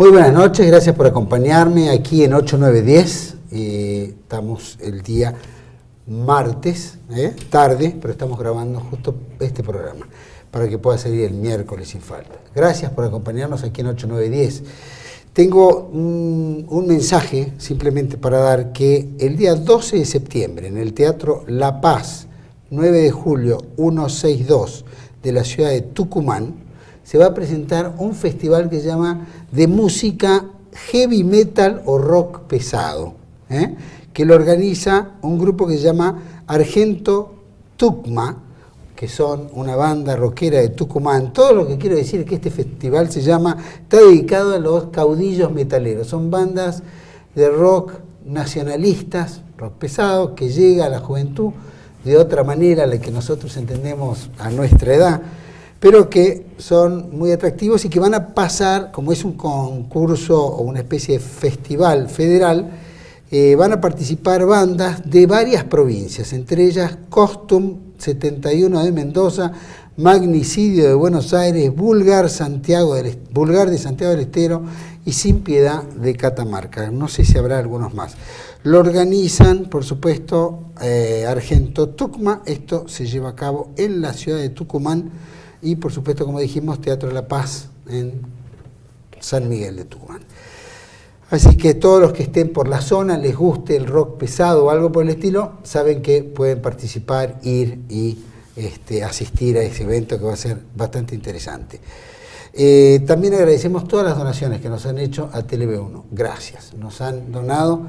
Muy buenas noches, gracias por acompañarme aquí en 8910. Estamos el día martes, tarde, pero estamos grabando justo este programa para que pueda salir el miércoles sin falta. Gracias por acompañarnos aquí en 8910. Tengo un mensaje simplemente para dar que el día 12 de septiembre en el Teatro La Paz, 9 de julio 162 de la ciudad de Tucumán, se va a presentar un festival que se llama de música heavy metal o rock pesado, que lo organiza un grupo que se llama Argento Tucma, que son una banda rockera de Tucumán. Todo lo que quiero decir es que este festival está dedicado a los caudillos metaleros. Son bandas de rock nacionalistas, rock pesado, que llega a la juventud de otra manera a la que nosotros entendemos a nuestra edad, pero que son muy atractivos y que van a pasar, como es un concurso o una especie de festival federal, van a participar bandas de varias provincias, entre ellas Costum 71 de Mendoza, Magnicidio de Buenos Aires, Vulgar de Santiago del Estero y Sin Piedad de Catamarca. No sé si habrá algunos más. Lo organizan, por supuesto, Argento Tucma. Esto se lleva a cabo en la ciudad de Tucumán y, por supuesto, como dijimos, Teatro La Paz en San Miguel de Tucumán. Así que todos los que estén por la zona, les guste el rock pesado o algo por el estilo, saben que pueden participar, ir y asistir a ese evento que va a ser bastante interesante. También agradecemos todas las donaciones que nos han hecho a TV1. Gracias, nos han donado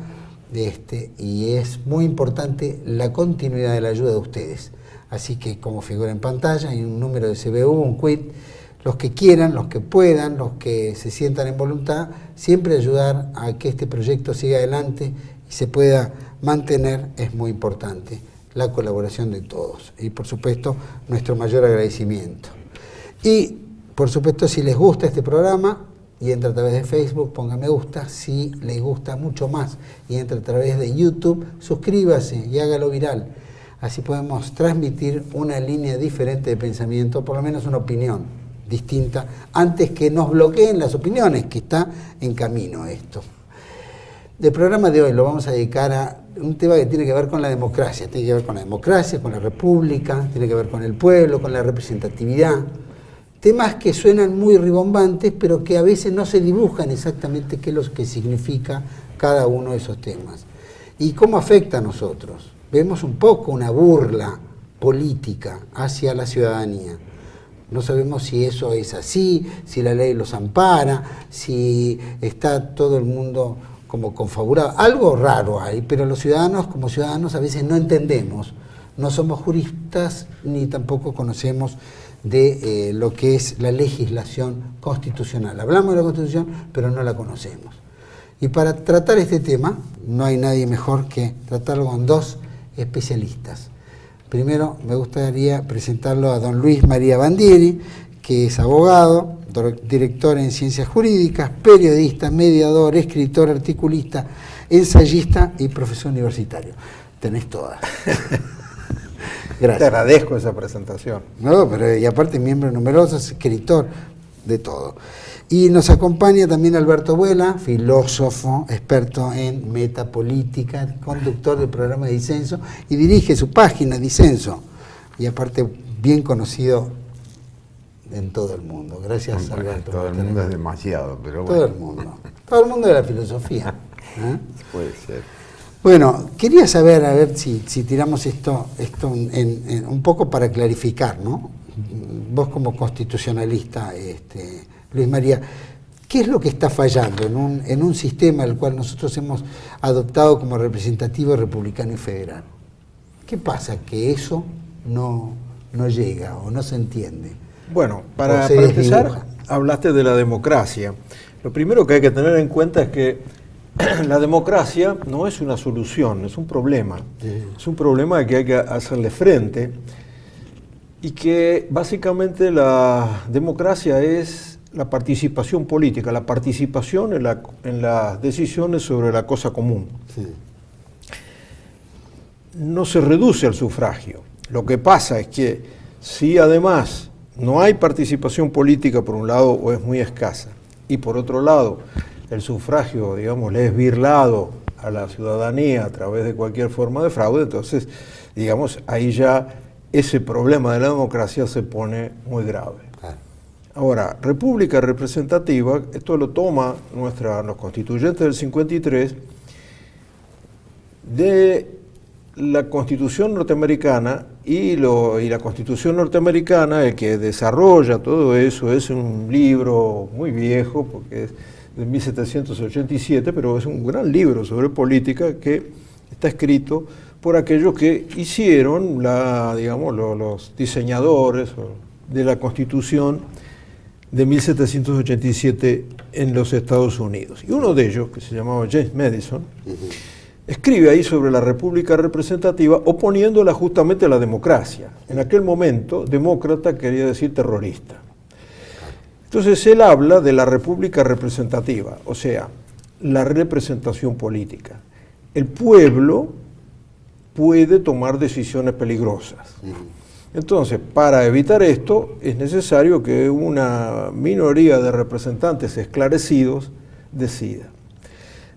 y es muy importante la continuidad de la ayuda de ustedes. Así que, como figura en pantalla, hay un número de CBU, un quit. Los que quieran, los que puedan, los que se sientan en voluntad, siempre ayudar a que este proyecto siga adelante y se pueda mantener es muy importante. La colaboración de todos y, por supuesto, nuestro mayor agradecimiento. Y, por supuesto, si les gusta este programa y entra a través de Facebook, ponga me gusta. Si les gusta mucho más y entra a través de YouTube, suscríbase y hágalo viral. Así podemos transmitir una línea diferente de pensamiento, por lo menos una opinión distinta, antes que nos bloqueen las opiniones, que está en camino esto. El programa de hoy lo vamos a dedicar a un tema que tiene que ver con la democracia, tiene que ver con la democracia, con la república, tiene que ver con el pueblo, con la representatividad, temas que suenan muy ribombantes, pero que a veces no se dibujan exactamente qué es lo que significa cada uno de esos temas y cómo afecta a nosotros. Vemos un poco una burla política hacia la ciudadanía. No sabemos si eso es así, si la ley los ampara, si está todo el mundo como confabulado. Algo raro hay, pero los ciudadanos, como ciudadanos, a veces no entendemos. No somos juristas ni tampoco conocemos de lo que es la legislación constitucional. Hablamos de la Constitución, pero no la conocemos. Y para tratar este tema, no hay nadie mejor que tratarlo con dos especialistas. Primero me gustaría presentarlo a don Luis María Bandieri, que es abogado, director en ciencias jurídicas, periodista, mediador, escritor, articulista, ensayista y profesor universitario. Tenés todas. Gracias. Te agradezco esa presentación. No, pero y aparte miembro numeroso, escritor, de todo. Y nos acompaña también Alberto Vuela, filósofo, experto en metapolítica, conductor del programa de Disenso y dirige su página Disenso. Y aparte bien conocido en todo el mundo. Gracias, bueno, Alberto. Todo el mundo es demasiado, pero todo bueno. El mundo. Todo el mundo de la filosofía. Puede ser. Bueno, quería saber, a ver si tiramos esto en un poco para clarificar, ¿no? Vos como constitucionalista, Luis María, ¿qué es lo que está fallando en un sistema el cual nosotros hemos adoptado como representativo republicano y federal? ¿Qué pasa? Que eso no llega o no se entiende. Bueno, para empezar, hablaste de la democracia. Lo primero que hay que tener en cuenta es que la democracia no es una solución, es un problema. Es un problema que hay que hacerle frente y que básicamente la democracia es la participación política, la participación en las decisiones sobre la cosa común. Sí. No se reduce al sufragio. Lo que pasa es que si además no hay participación política por un lado o es muy escasa, y por otro lado el sufragio, digamos, le es birlado a la ciudadanía a través de cualquier forma de fraude, entonces, digamos, ahí ya ese problema de la democracia se pone muy grave. Ahora, república representativa, esto lo toma los constituyentes del 53 de la Constitución norteamericana, y la Constitución norteamericana, el que desarrolla todo eso, es un libro muy viejo, porque es de 1787, pero es un gran libro sobre política que está escrito por aquellos que hicieron, digamos, los diseñadores de la Constitución de 1787 en los Estados Unidos. Y uno de ellos, que se llamaba James Madison, escribe ahí sobre la república representativa oponiéndola justamente a la democracia. En aquel momento, demócrata quería decir terrorista. Entonces él habla de la república representativa, o sea, la representación política. El pueblo puede tomar decisiones peligrosas. Entonces, para evitar esto, es necesario que una minoría de representantes esclarecidos decida.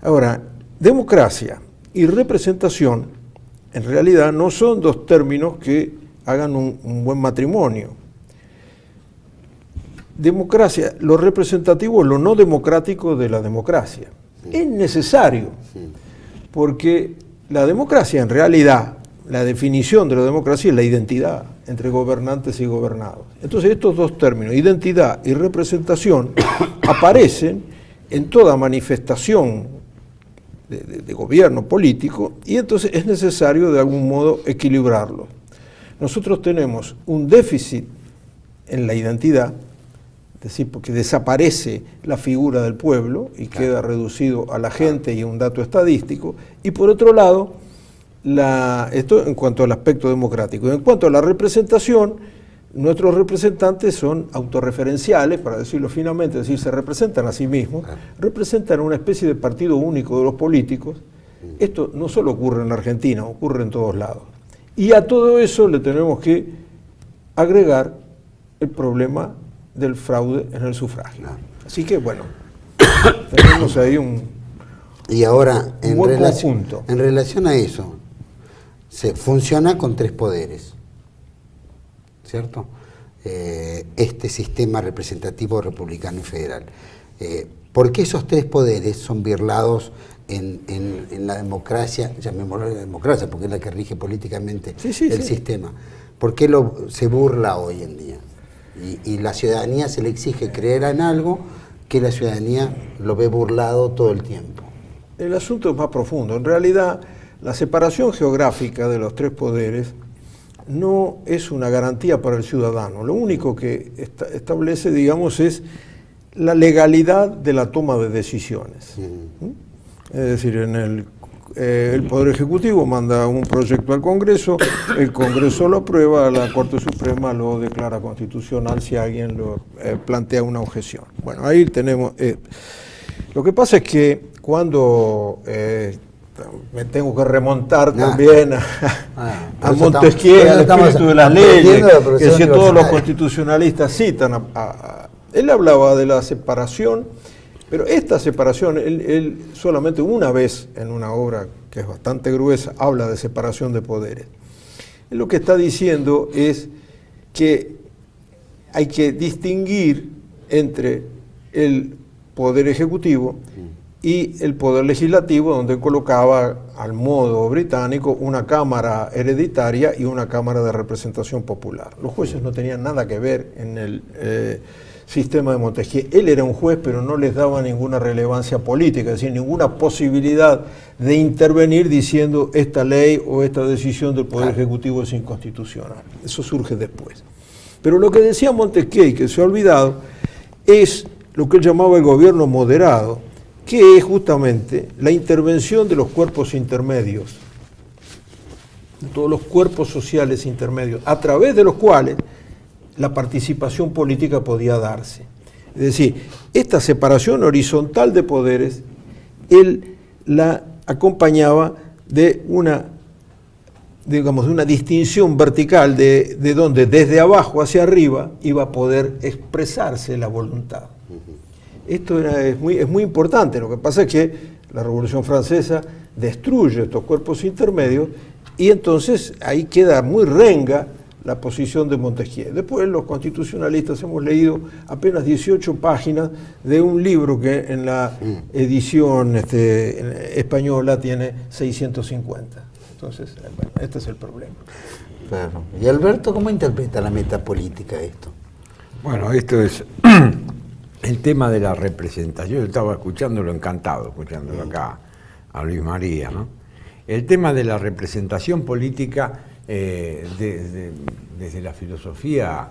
Ahora, democracia y representación, en realidad, no son dos términos que hagan un buen matrimonio. Democracia, lo representativo es lo no democrático de la democracia. Es necesario, porque la democracia, en realidad, la definición de la democracia es la identidad entre gobernantes y gobernados. Entonces estos dos términos, identidad y representación, aparecen en toda manifestación de gobierno político, y entonces es necesario de algún modo equilibrarlos. Nosotros tenemos un déficit en la identidad, es decir, porque desaparece la figura del pueblo y queda reducido a la gente y a un dato estadístico, y por otro lado, esto en cuanto al aspecto democrático. En cuanto a la representación, nuestros representantes son autorreferenciales, para decirlo finamente, es decir, se representan a sí mismos, representan una especie de partido único de los políticos. Esto no solo ocurre en Argentina, ocurre en todos lados. Y a todo eso le tenemos que agregar el problema del fraude en el sufragio. Así que, bueno, tenemos ahí y ahora, en relación a eso, se funciona con tres poderes, ¿cierto? Este sistema representativo republicano y federal. ¿Por qué esos tres poderes son birlados en la democracia, llamémoslo la democracia, porque es la que rige políticamente el sistema? ¿Por qué se burla hoy en día? Y la ciudadanía se le exige creer en algo que la ciudadanía lo ve burlado todo el tiempo. El asunto es más profundo. En realidad, la separación geográfica de los tres poderes no es una garantía para el ciudadano. Lo único que establece, digamos, es la legalidad de la toma de decisiones. Es decir, el Poder Ejecutivo manda un proyecto al Congreso, el Congreso lo aprueba, la Corte Suprema lo declara constitucional si alguien lo plantea una objeción. Bueno, ahí tenemos... lo que pasa es que cuando me tengo que remontar también a Montesquieu, al espíritu de las leyes, que si todos los constitucionalistas citan, él hablaba de la separación, pero esta separación, él solamente una vez en una obra que es bastante gruesa, habla de separación de poderes. Él lo que está diciendo es que hay que distinguir entre el Poder Ejecutivo y el Poder Legislativo, donde colocaba al modo británico una Cámara hereditaria y una Cámara de representación popular. Los jueces no tenían nada que ver en el sistema de Montesquieu. Él era un juez, pero no les daba ninguna relevancia política, es decir, ninguna posibilidad de intervenir diciendo esta ley o esta decisión del Poder Ejecutivo es inconstitucional. Eso surge después. Pero lo que decía Montesquieu, que se ha olvidado, es lo que él llamaba el gobierno moderado, que es justamente la intervención de los cuerpos intermedios, de todos los cuerpos sociales intermedios, a través de los cuales la participación política podía darse. Es decir, esta separación horizontal de poderes, él la acompañaba de una, digamos, de una distinción vertical de donde desde abajo hacia arriba iba a poder expresarse la voluntad. esto es muy importante. Lo que pasa es que la Revolución Francesa destruye estos cuerpos intermedios y entonces ahí queda muy renga la posición de Montesquieu. Después los constitucionalistas hemos leído apenas 18 páginas de un libro que en la edición española tiene 650. Entonces, bueno, este es el problema. Claro. Y Alberto, ¿cómo interpreta la metapolítica esto? Bueno, esto es el tema de la representación. Yo estaba escuchándolo acá a Luis María, ¿no? El tema de la representación política desde la filosofía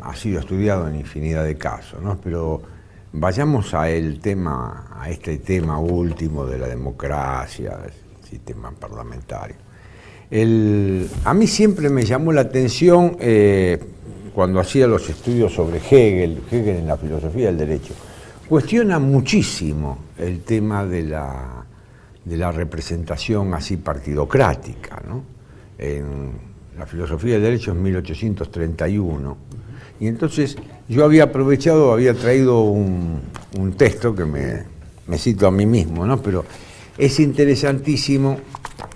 ha sido estudiado en infinidad de casos, ¿no? Pero vayamos a este tema último de la democracia, el sistema parlamentario. A mí siempre me llamó la atención cuando hacía los estudios sobre Hegel en la filosofía del derecho, cuestiona muchísimo el tema de la representación así partidocrática, ¿no? En la filosofía del derecho es 1831, y entonces yo había traído un texto que me cito a mí mismo, ¿no? Pero es interesantísimo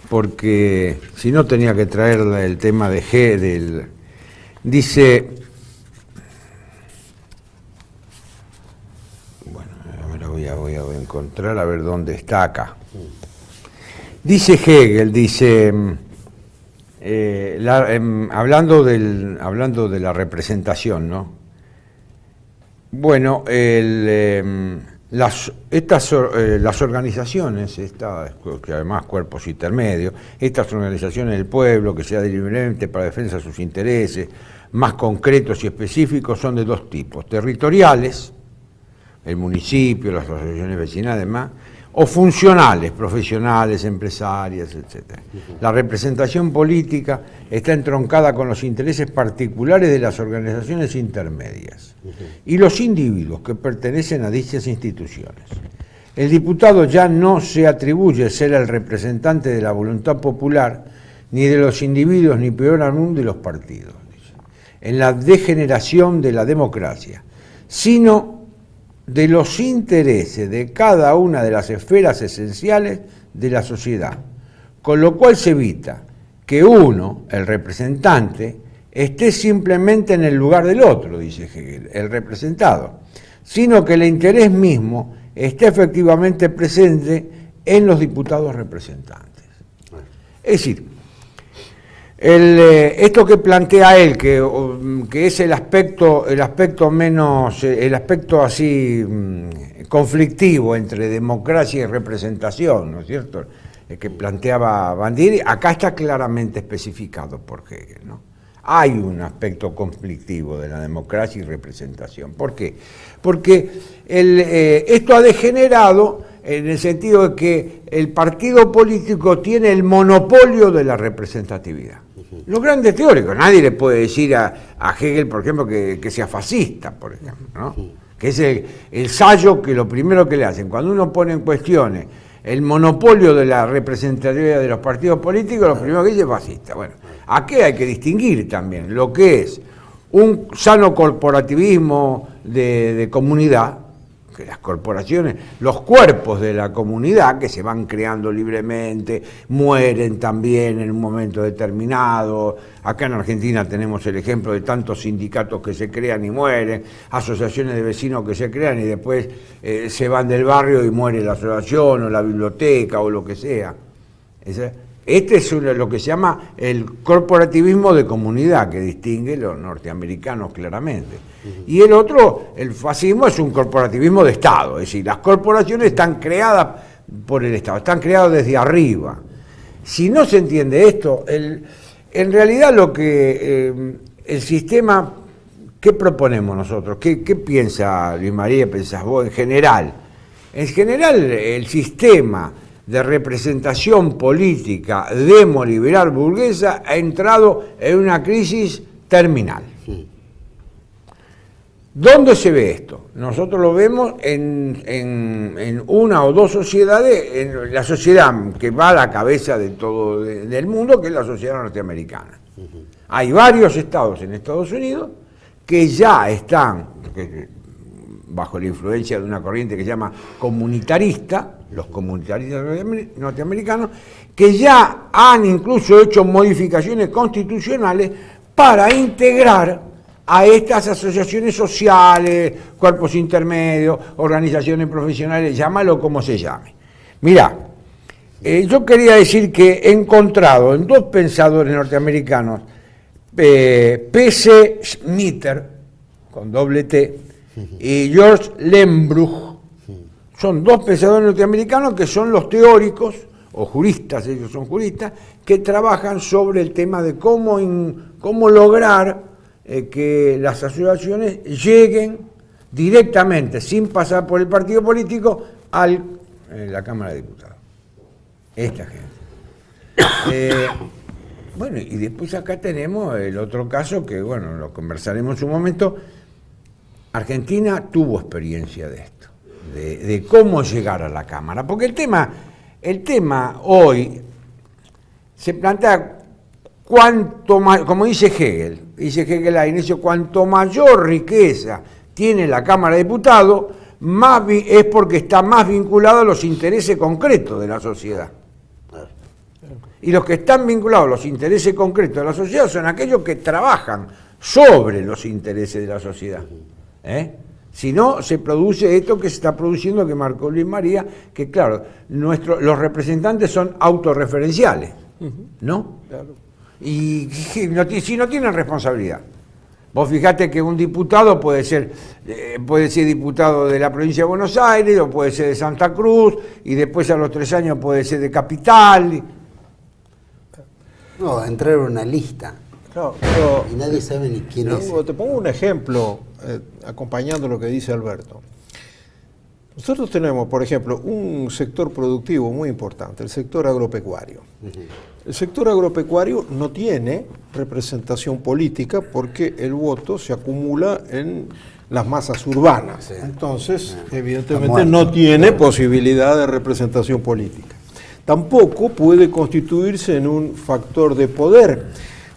porque si no tenía que traer el tema de Hegel. Dice, bueno, me lo voy a encontrar a ver dónde está acá. Dice Hegel, hablando de la representación, ¿no? Bueno, las organizaciones, que además cuerpos intermedios, estas organizaciones del pueblo que se hacen libremente para defensa de sus intereses, más concretos y específicos, son de dos tipos: territoriales, el municipio, las asociaciones vecinales, demás, o funcionales, profesionales, empresarias, etc. La representación política está entroncada con los intereses particulares de las organizaciones intermedias y los individuos que pertenecen a dichas instituciones. El diputado ya no se atribuye ser el representante de la voluntad popular, ni de los individuos, ni peor aún de los partidos, en la degeneración de la democracia, sino de los intereses de cada una de las esferas esenciales de la sociedad, con lo cual se evita que uno, el representante, esté simplemente en el lugar del otro, dice Hegel, el representado, sino que el interés mismo esté efectivamente presente en los diputados representantes. Es decir, esto que plantea él, que es el aspecto así conflictivo entre democracia y representación, ¿no es cierto?, el que planteaba Bandieri, acá está claramente especificado por Hegel, ¿no? Hay un aspecto conflictivo de la democracia y representación. ¿Por qué? Porque esto ha degenerado en el sentido de que el partido político tiene el monopolio de la representatividad. Los grandes teóricos, nadie le puede decir a Hegel, por ejemplo, que sea fascista, por ejemplo, ¿no? Que es el sayo que lo primero que le hacen, cuando uno pone en cuestiones el monopolio de la representatividad de los partidos políticos, lo primero que dice es fascista. Bueno, aquí hay que distinguir también lo que es un sano corporativismo de comunidad, que las corporaciones, los cuerpos de la comunidad que se van creando libremente, mueren también en un momento determinado. Acá en Argentina tenemos el ejemplo de tantos sindicatos que se crean y mueren, asociaciones de vecinos que se crean y después se van del barrio y muere la asociación o la biblioteca o lo que sea. Este es lo que se llama el corporativismo de comunidad, que distingue los norteamericanos claramente. Y el otro, el fascismo, es un corporativismo de Estado, es decir, las corporaciones están creadas por el Estado, están creadas desde arriba. Si no se entiende esto, en realidad lo que el sistema, ¿qué proponemos nosotros? ¿Qué piensa Luis María, pensás vos en general? En general, el sistema de representación política demoliberal burguesa ha entrado en una crisis terminal. ¿Dónde se ve esto? Nosotros lo vemos en una o dos sociedades, en la sociedad que va a la cabeza de todo del mundo, que es la sociedad norteamericana. Hay varios estados en Estados Unidos que ya están bajo la influencia de una corriente que se llama comunitarista, los comunitaristas norteamericanos, que ya han incluso hecho modificaciones constitucionales para integrar a estas asociaciones sociales, cuerpos intermedios, organizaciones profesionales, llámalo como se llame. Mirá, yo quería decir que he encontrado en dos pensadores norteamericanos, P.C. Schmitter, con doble T, y George Lehmbruch, son dos pensadores norteamericanos que son los teóricos, o juristas, ellos son juristas, que trabajan sobre el tema de cómo lograr que las asociaciones lleguen directamente, sin pasar por el partido político, a la Cámara de Diputados. Esta gente. Bueno, y después acá tenemos el otro caso que, bueno, lo conversaremos en su momento. Argentina tuvo experiencia de esto, de cómo llegar a la Cámara, porque el tema hoy se plantea cuanto más, como dice Hegel al inicio, cuanto mayor riqueza tiene la Cámara de Diputados, es porque está más vinculado a los intereses concretos de la sociedad. Y los que están vinculados a los intereses concretos de la sociedad son aquellos que trabajan sobre los intereses de la sociedad. Si no, se produce esto que se está produciendo, que marcó Luis María, que claro, los representantes son autorreferenciales, ¿no? Claro. Y si no tienen responsabilidad. Vos fijate que un diputado puede ser diputado de la provincia de Buenos Aires, o puede ser de Santa Cruz, y después a los 3 años puede ser de Capital. No, entrar en una lista. Claro, pero, y nadie sabe ni quién es. Te pongo un ejemplo, acompañando lo que dice Alberto. Nosotros tenemos, por ejemplo, un sector productivo muy importante, el sector agropecuario. El sector agropecuario no tiene representación política porque el voto se acumula en las masas urbanas. Sí. Entonces, evidentemente, no tiene posibilidad de representación política. Tampoco puede constituirse en un factor de poder,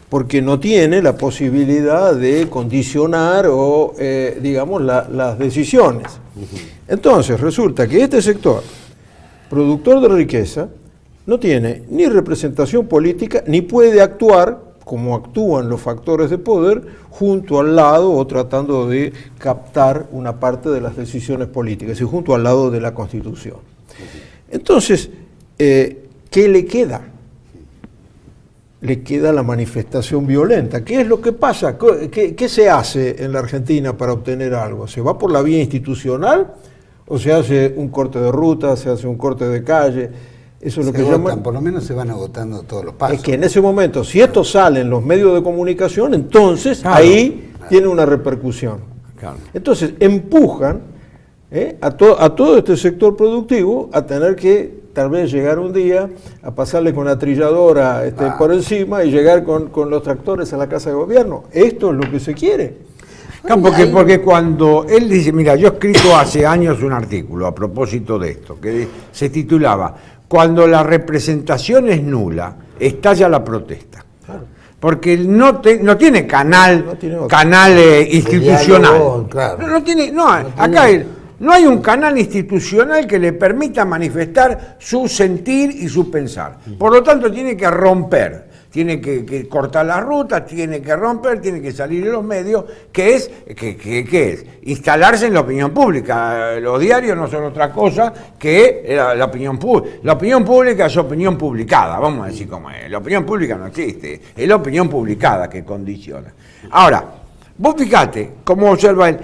porque no tiene la posibilidad de condicionar o, digamos, las decisiones. Entonces, resulta que este sector, productor de riqueza, no tiene ni representación política, ni puede actuar, como actúan los factores de poder, junto al lado o tratando de captar una parte de las decisiones políticas, y junto al lado de la Constitución. Entonces, ¿qué le queda? Le queda la manifestación violenta. ¿Qué es lo que pasa? ¿Qué se hace en la Argentina para obtener algo? ¿Se va por la vía institucional o se hace un corte de ruta, se hace un corte de calle? Eso es lo que llaman. Por lo menos se van agotando todos los pasos. Es que en ese momento, si esto sale en los medios de comunicación, entonces ahí tiene una repercusión. Claro. Entonces empujan a todo este sector productivo a tener que tal vez llegar un día a pasarle con la trilladora por encima y llegar con los tractores a la Casa de Gobierno. Esto es lo que se quiere. Porque cuando él dice, mira, yo he escrito hace años un artículo a propósito de esto, que se titulaba "Cuando la representación es nula, estalla la protesta". Claro. Porque no tiene canal institucional. Diálogo, claro. Acá no hay un canal institucional que le permita manifestar su sentir y su pensar. Por lo tanto, tiene que romper, tiene que cortar las rutas, tiene que romper, tiene que salir en los medios, ¿qué es? Instalarse en la opinión pública. Los diarios no son otra cosa que la opinión pública. La opinión pública es opinión publicada, vamos a decir como es. La opinión pública no existe, es la opinión publicada que condiciona. Ahora, vos fijate cómo observa él.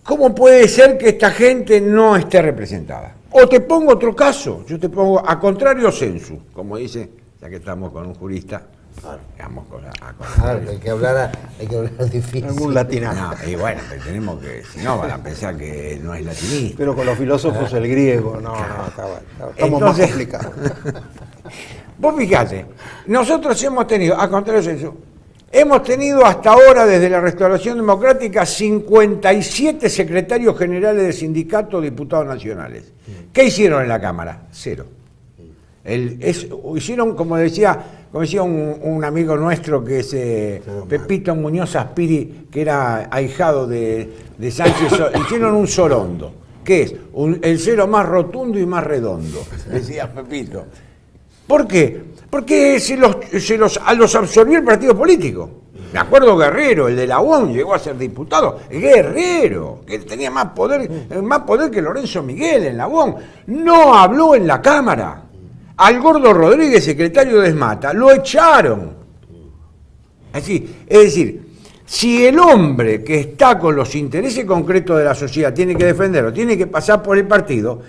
¿Cómo puede ser que esta gente no esté representada? O te pongo otro caso, yo te pongo a contrario sensu, como dice, ya que estamos con un jurista, digamos hay que hablar difícil. Algún latinazo. Y bueno, pero tenemos que, si no van a pensar que no es latinista. Pero con los filósofos el griego, estamos más complicados. Vos fijate, nosotros hemos tenido, a contrario sensu, hemos tenido hasta ahora, desde la Restauración Democrática, 57 secretarios generales de sindicatos, diputados nacionales. ¿Qué hicieron en la Cámara? 0. Hicieron, como decía un amigo nuestro que es Pepito Muñoz Aspiri, que era ahijado de Sánchez, hicieron un sorondo, que es el cero más rotundo y más redondo, decía Pepito. ¿Por qué? Porque los absorbió el partido político. Me acuerdo Guerrero, el de la UON, llegó a ser diputado. Guerrero, que tenía más poder que Lorenzo Miguel en la UON. No habló en la Cámara. Al Gordo Rodríguez, secretario de ESMATA, lo echaron. Así, es decir, si el hombre que está con los intereses concretos de la sociedad tiene que defenderlo, tiene que pasar por el partido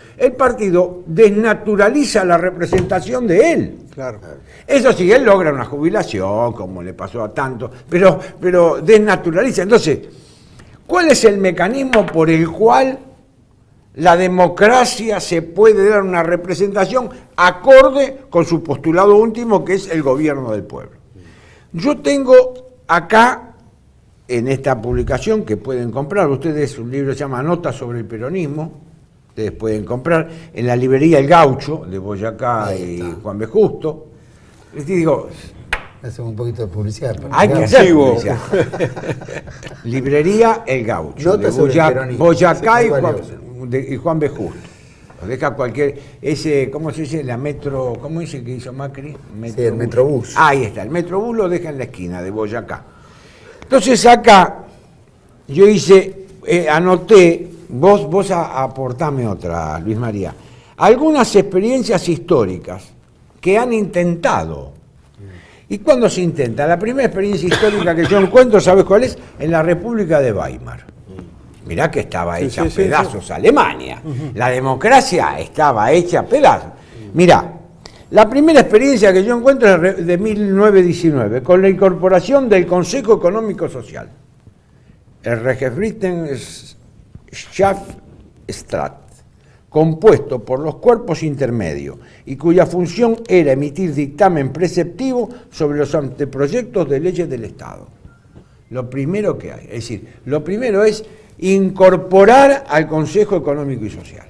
desnaturaliza la representación de él. Claro. Eso sí, él logra una jubilación, como le pasó a tantos, pero desnaturaliza. Entonces, ¿cuál es el mecanismo por el cual la democracia se puede dar una representación acorde con su postulado último, que es el gobierno del pueblo? Yo tengo acá, en esta publicación que pueden comprar, ustedes, un libro que se llama Notas sobre el peronismo, ustedes pueden comprar en la librería El Gaucho, de Boyacá y Juan B. Justo. Les digo, hacemos un poquito de publicidad. Hay que hacer publicidad. Librería El Gaucho, Notas de Boyacá y Juan B. Justo. Deja cualquier, ¿cómo se dice? La Metro, ¿cómo dice que hizo Macri? Sí, el Metrobús. Ahí está, el Metrobús lo deja en la esquina de Boyacá. Entonces acá yo anoté, vos aportame otra, Luis María, algunas experiencias históricas que han intentado. ¿Y cuándo se intenta? La primera experiencia histórica que yo encuentro, ¿sabes cuál es? En la República de Weimar. Mirá que estaba hecha a pedazos Alemania. La democracia estaba hecha a pedazos. Mirá, la primera experiencia que yo encuentro es de 1919, con la incorporación del Consejo Económico Social, el Rechtschaffenstab, compuesto por los cuerpos intermedios y cuya función era emitir dictamen preceptivo sobre los anteproyectos de leyes del Estado. Lo primero que hay, es decir, lo primero es incorporar al Consejo Económico y Social.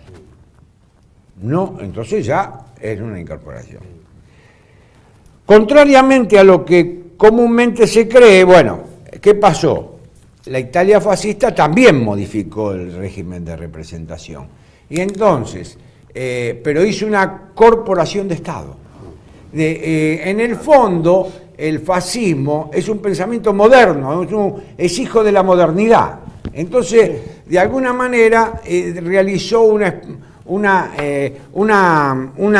No, entonces ya es una incorporación. Contrariamente a lo que comúnmente se cree, bueno, ¿qué pasó? La Italia fascista también modificó el régimen de representación. Y entonces, pero hizo una corporación de Estado. En el fondo, el fascismo es un pensamiento moderno, es hijo de la modernidad. Entonces, de alguna manera, realizó una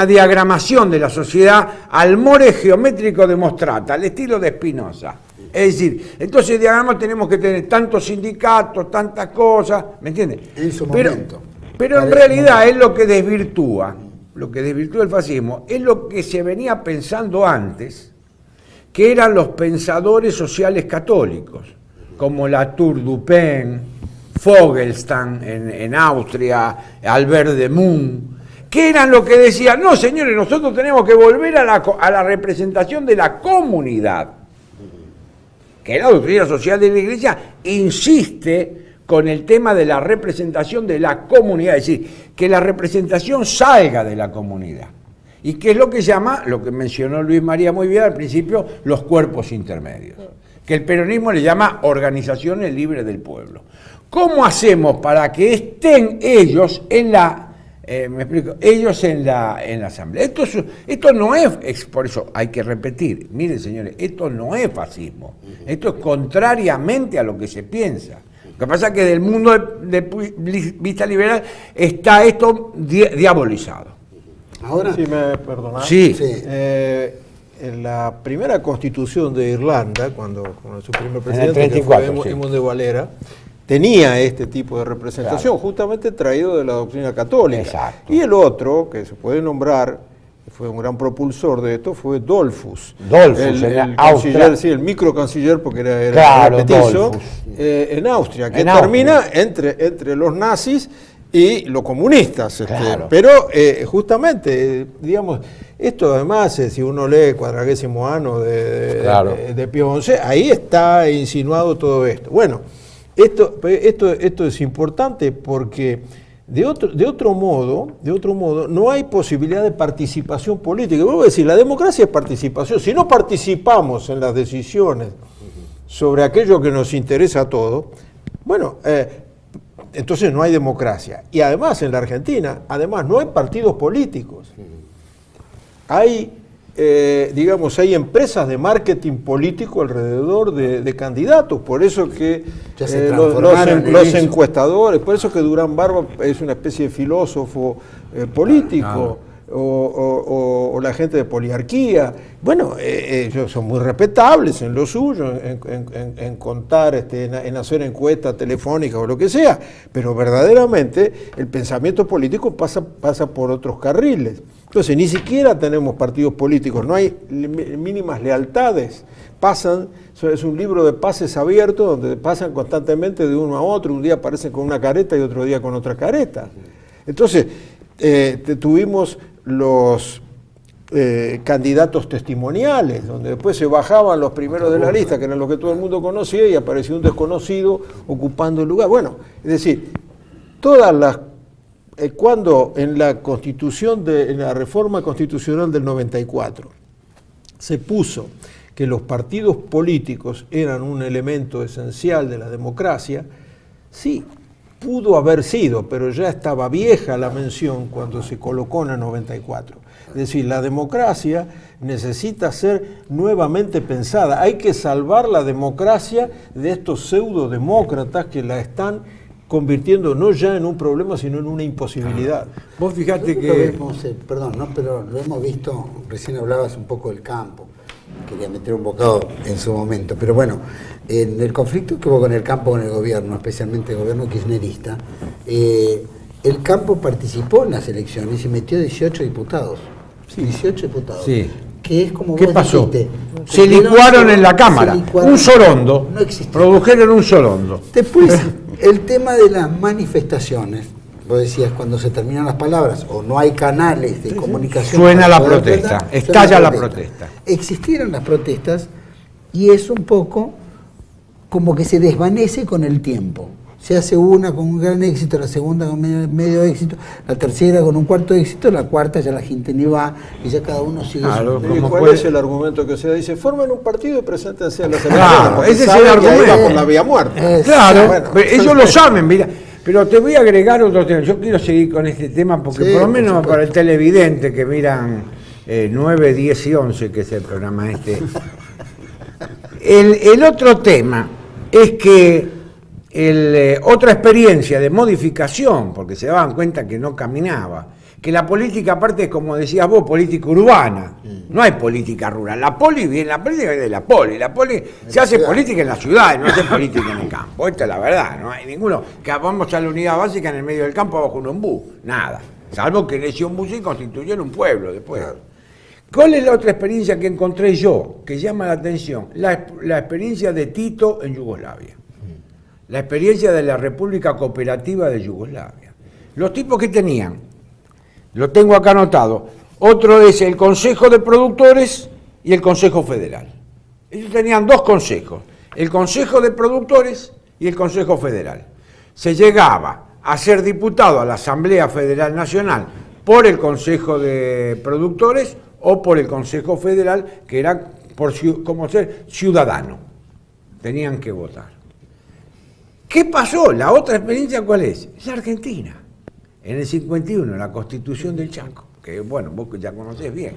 diagramación de la sociedad al more geométrico de Mostrata, al estilo de Spinoza. Es decir, entonces tenemos que tener tantos sindicatos, tantas cosas, ¿me entiendes? En su momento. Pero en realidad es lo que desvirtúa el fascismo, es lo que se venía pensando antes, que eran los pensadores sociales católicos, como Latour Dupin, Fogelsang en Austria, Albert de Mun, que eran lo que decían, no señores, nosotros tenemos que volver a la representación de la comunidad, que la doctrina social de la Iglesia insiste con el tema de la representación de la comunidad, es decir, que la representación salga de la comunidad. Y que es lo que llama, lo que mencionó Luis María muy bien al principio, los cuerpos intermedios, que el peronismo le llama organizaciones libres del pueblo. ¿Cómo hacemos para que estén ellos en la asamblea? Esto no es, por eso hay que repetir, miren señores, esto no es fascismo, esto es contrariamente a lo que se piensa. Lo que pasa es que del mundo de vista liberal está esto diabolizado. Ahora, si me perdonás, sí. En la primera constitución de Irlanda, cuando su primer presidente, 34, que fue Edmund de Valera, tenía este tipo de representación, claro, justamente traído de la doctrina católica. Exacto. Y el otro, que se puede nombrar, que fue un gran propulsor de esto, fue Dollfuss. El canciller, sí, el microcanciller, porque era claro, petizo, en Austria, que termina entre los nazis y los comunistas. Claro. Pero justamente, digamos, esto además, si uno lee Cuadragésimo Anno de Pío XI, ahí está insinuado todo esto. Bueno, esto es importante porque De otro modo, no hay posibilidad de participación política. Vuelvo a decir, la democracia es participación. Si no participamos en las decisiones sobre aquello que nos interesa a todos, bueno, entonces no hay democracia. Y además en la Argentina, no hay partidos políticos. Hay, hay empresas de marketing político alrededor de candidatos. Por eso que los encuestadores, por eso que Durán Barba es una especie de filósofo político. O la gente de poliarquía. Bueno, ellos son muy respetables en lo suyo, en contar, en hacer encuestas telefónicas o lo que sea, pero verdaderamente el pensamiento político pasa por otros carriles. Entonces, ni siquiera tenemos partidos políticos, no hay mínimas lealtades. Es un libro de pases abiertos donde pasan constantemente de uno a otro, un día aparecen con una careta y otro día con otra careta. Entonces, tuvimos los candidatos testimoniales, donde después se bajaban los primeros de la lista, que eran los que todo el mundo conocía, y apareció un desconocido ocupando el lugar. Bueno, es decir, cuando en la reforma constitucional del 94 se puso que los partidos políticos eran un elemento esencial de la democracia, sí, pudo haber sido, pero ya estaba vieja la mención cuando se colocó en el 94. Es decir, la democracia necesita ser nuevamente pensada. Hay que salvar la democracia de estos pseudodemócratas que la están convirtiendo no ya en un problema, sino en una imposibilidad. Vos fijate que... pero lo hemos visto, recién hablabas un poco del campo, quería meter un bocado en su momento, pero bueno, en el conflicto que hubo con el campo, con el gobierno, especialmente el gobierno kirchnerista, el campo participó en las elecciones y metió 18 diputados. Sí. 18 diputados. Sí. Que es como ¿Qué vos pasó? dijiste, Se licuaron en la Cámara, un sorondo, no existía. Produjeron un sorondo. Después, el tema de las manifestaciones, vos decías, cuando se terminan las palabras o no hay canales de comunicación. Suena la protesta, estalla la protesta. Existieron las protestas y es un poco como que se desvanece con el tiempo. Se hace una con un gran éxito, la segunda con medio éxito, la tercera con un cuarto éxito, la cuarta ya la gente ni va y ya cada uno sigue su... ¿Cuál es el argumento que se dice? Formen un partido y preséntense a las elecciones. Claro, ese es el argumento. Por la vía muerta. Claro, bueno, ellos lo saben, mira. Pero te voy a agregar otro tema. Yo quiero seguir con este tema porque por lo menos para el televidente que miran 9, 10 y 11, que es el programa este. El otro tema es que otra experiencia de modificación, porque se daban cuenta que no caminaba, que la política aparte es, como decías vos, política urbana, no hay política rural. La política viene de la poli se hace política en la ciudad, no se hace política en el campo. Esta es la verdad, no hay ninguno que vamos a la unidad básica en el medio del campo bajo un ombú, nada, salvo que nació un bus y constituyeron un pueblo después. ¿Cuál es la otra experiencia que encontré yo, que llama la atención? La experiencia de Tito en Yugoslavia. La experiencia de la República Cooperativa de Yugoslavia. Los tipos que tenían, lo tengo acá anotado, otro es el Consejo de Productores y el Consejo Federal. Ellos tenían dos consejos, el Consejo de Productores y el Consejo Federal. Se llegaba a ser diputado a la Asamblea Federal Nacional por el Consejo de Productores o por el Consejo Federal, que era como ser ciudadano. Tenían que votar. ¿Qué pasó? La otra experiencia, ¿cuál es? Es la Argentina. En el 51, la Constitución del Chaco, que bueno, vos ya conocés bien.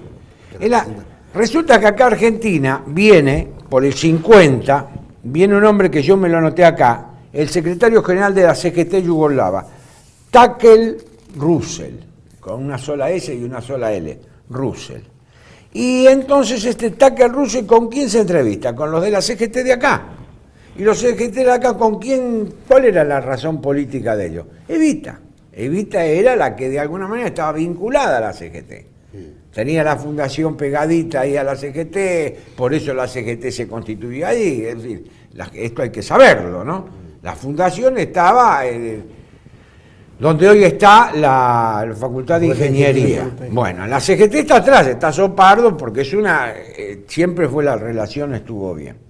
Resulta que acá Argentina viene, por el 50, viene un hombre que yo me lo anoté acá, el secretario general de la CGT yugoslava, Takel Russell, con una sola S y una sola L, Russell. Y entonces Takel Russell, ¿con quién se entrevista? Con los de la CGT de acá. Y los CGT de acá, ¿con quién? ¿Cuál era la razón política de ellos? Evita. Evita era la que de alguna manera estaba vinculada a la CGT. Tenía la fundación pegadita ahí a la CGT, por eso la CGT se constituía ahí. Es decir, esto hay que saberlo, ¿no? La fundación estaba donde hoy está la Facultad de Ingeniería. Bueno, la CGT está atrás, está Sopardo, porque es siempre fue la relación, estuvo bien.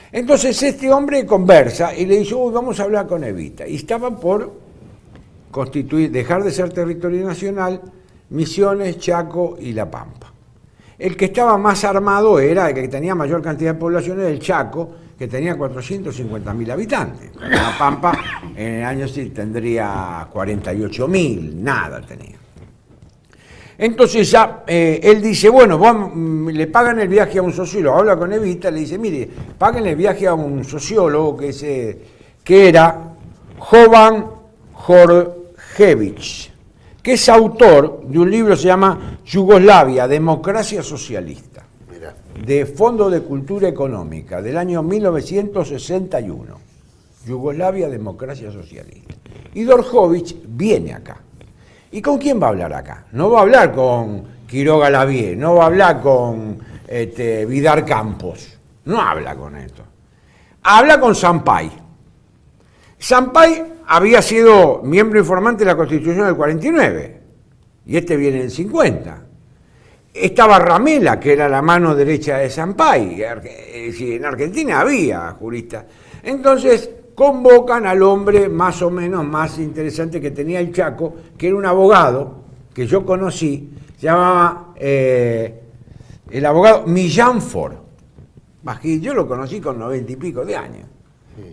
Entonces este hombre conversa y le dice, vamos a hablar con Evita. Y estaban por dejar de ser territorio nacional Misiones, Chaco y La Pampa. El que estaba más armado era el que tenía mayor cantidad de población, era el Chaco, que tenía 450.000 habitantes. La Pampa en el año sí tendría 48.000, nada tenía. Entonces ya él dice, bueno, le pagan el viaje a un sociólogo, habla con Evita, le dice, mire, paguen el viaje a un sociólogo que era Jovan Jorgevich, que es autor de un libro que se llama Yugoslavia, Democracia Socialista, de Fondo de Cultura Económica, del año 1961. Yugoslavia, Democracia Socialista. Y Dorjovic viene acá. ¿Y con quién va a hablar acá? No va a hablar con Quiroga Lavie, no va a hablar con Vidar Campos, no habla con esto. Habla con Sampaio. Sampaio había sido miembro informante de la Constitución del 49, y este viene en 50. Estaba Ramela, que era la mano derecha de Sampaio. En Argentina había juristas. Entonces convocan al hombre más o menos más interesante que tenía el Chaco, que era un abogado que yo conocí, se llamaba el abogado Millán Ford. Yo lo conocí con 90 y pico de años.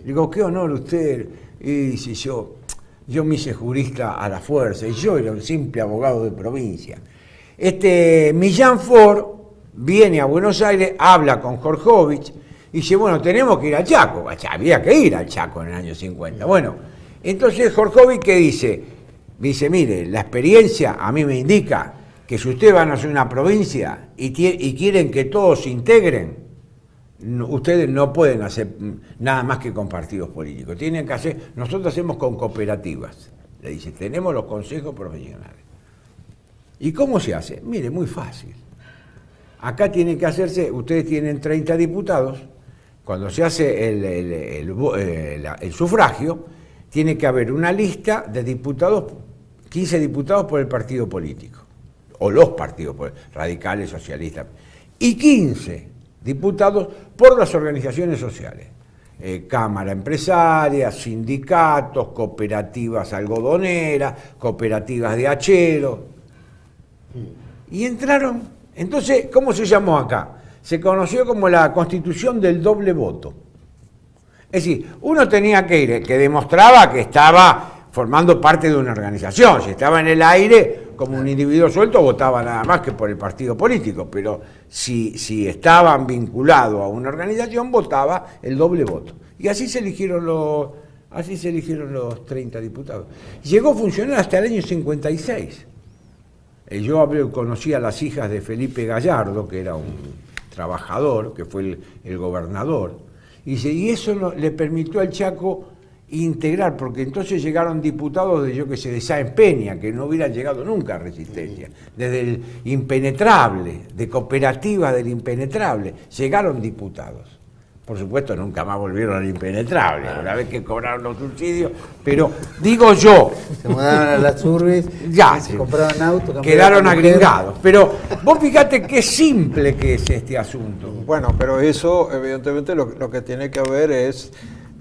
Digo, qué honor usted. Y dice, yo me hice jurista a la fuerza, y yo era un simple abogado de provincia. Millán Ford viene a Buenos Aires, habla con Jorjovich, y dice, bueno, tenemos que ir al Chaco. Había que ir al Chaco en el año 50. Bueno, entonces Jorjovich, ¿qué dice? Dice, mire, la experiencia a mí me indica que si ustedes van a hacer una provincia y quieren que todos se integren, ustedes no pueden hacer nada más que con partidos políticos. Tienen que hacer, nosotros hacemos con cooperativas. Le dice, tenemos los consejos profesionales. ¿Y cómo se hace? Mire, muy fácil. Acá tienen que hacerse, ustedes tienen 30 diputados, cuando se hace el sufragio, tiene que haber una lista de diputados, 15 diputados por el partido político, o los partidos radicales, socialistas, y 15 diputados por las organizaciones sociales, cámara empresaria, sindicatos, cooperativas algodoneras, cooperativas de hacheros, y entraron. Entonces, ¿cómo se llamó acá? Se conoció como la Constitución del doble voto. Es decir, uno tenía que ir, el que demostraba que estaba formando parte de una organización. Si estaba en el aire como un individuo suelto, votaba nada más que por el partido político, pero si estaban vinculados a una organización, votaba el doble voto. Y así se eligieron los 30 diputados. Llegó a funcionar hasta el año 56. Yo conocí a las hijas de Felipe Gallardo, que era un trabajador, que fue el gobernador, y eso le permitió al Chaco integrar, porque entonces llegaron diputados de Sáenz Peña, que no hubieran llegado nunca a Resistencia, desde el Impenetrable, de Cooperativa del Impenetrable, llegaron diputados. Por supuesto, nunca más volvieron al Impenetrable, una vez que cobraron los subsidios, pero digo yo... Se mudaron a las urbes, ya, se compraron autos, quedaron agringados. Pero vos fíjate qué simple que es este asunto. Bueno, pero eso, evidentemente, lo que tiene que haber es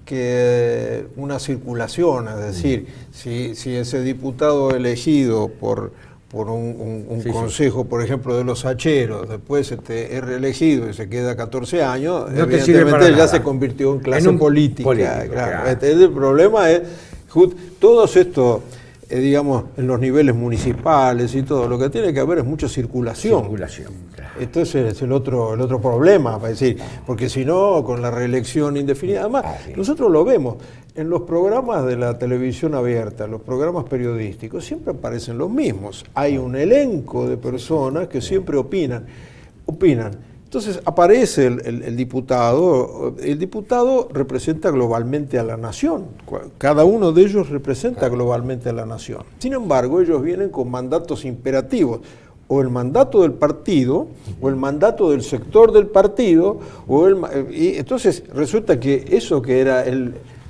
que una circulación, es decir, si ese diputado elegido por un consejo, por ejemplo, de los hacheros, después es reelegido y se queda 14 años, no evidentemente ya se convirtió en clase política. Claro. El problema es todos estos, digamos, en los niveles municipales y todo, lo que tiene que haber es mucha circulación. Claro. Entonces es el otro problema, para decir, porque si no, con la reelección indefinida, además, nosotros lo vemos en los programas de la televisión abierta, los programas periodísticos, siempre aparecen los mismos. Hay un elenco de personas que siempre opinan. Entonces aparece el diputado. El diputado representa globalmente a la nación. Cada uno de ellos representa globalmente a la nación. Sin embargo, ellos vienen con mandatos imperativos. O el mandato del partido, o el mandato del sector del partido, y entonces resulta que eso que era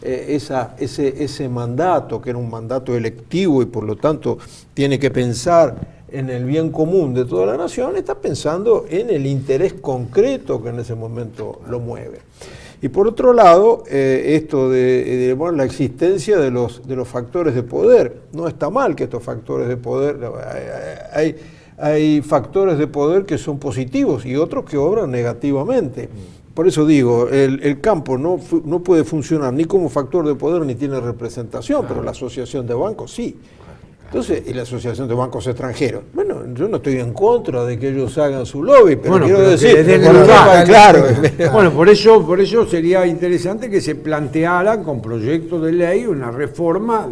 ese mandato, que era un mandato electivo y por lo tanto tiene que pensar en el bien común de toda la nación, está pensando en el interés concreto que en ese momento lo mueve. Y por otro lado, esto de bueno, la existencia de los factores de poder. No está mal que estos factores de poder, hay factores de poder que son positivos y otros que obran negativamente. Por eso digo, el campo no puede funcionar ni como factor de poder ni tiene representación, pero la asociación de bancos sí. Entonces, y la Asociación de Bancos Extranjeros. Bueno, yo no estoy en contra de que ellos hagan su lobby, pero quiero decir, claro. Bueno, por eso sería interesante que se planteara con proyecto de ley una reforma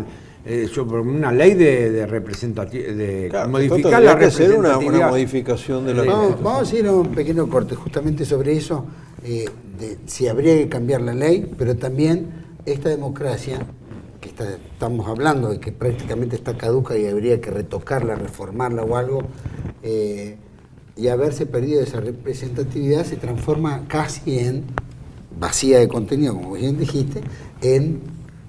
sobre una ley de representatividad, de claro, modificar la una representatividad. modificación de la Vamos a ir a un pequeño corte justamente sobre eso, de si habría que cambiar la ley, pero también esta democracia que estamos hablando de que prácticamente está caduca y habría que retocarla, reformarla o algo, y haberse perdido esa representatividad se transforma casi en vacía de contenido, como bien dijiste, en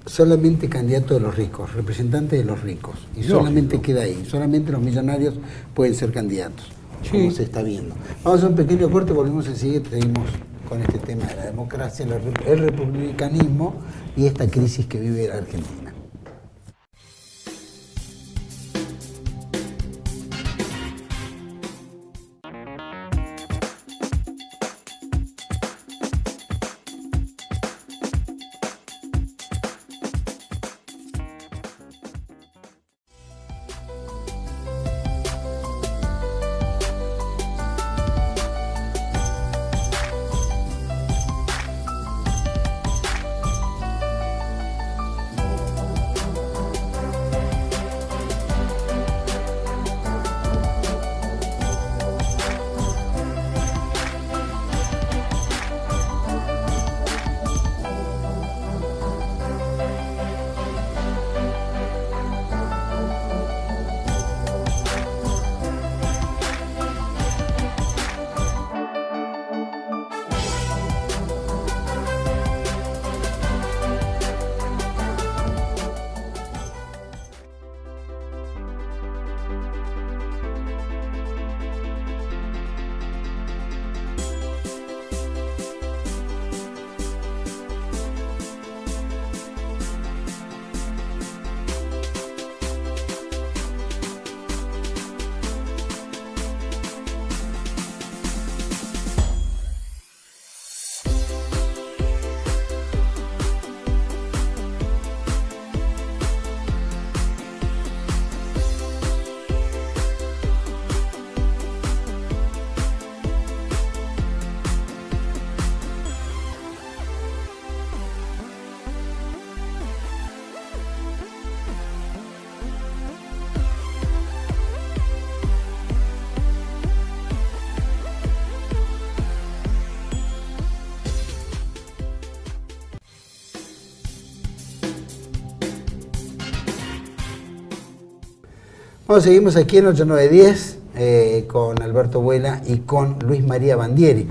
solamente candidato de los ricos, representante de los ricos, y solamente queda ahí, solamente los millonarios pueden ser candidatos, como se está viendo. Vamos a un pequeño corte, volvemos enseguida, seguimos con este tema de la democracia, el republicanismo y esta crisis que vive la Argentina. Bueno, seguimos aquí en 8910 con Alberto Vuela y con Luis María Bandieri.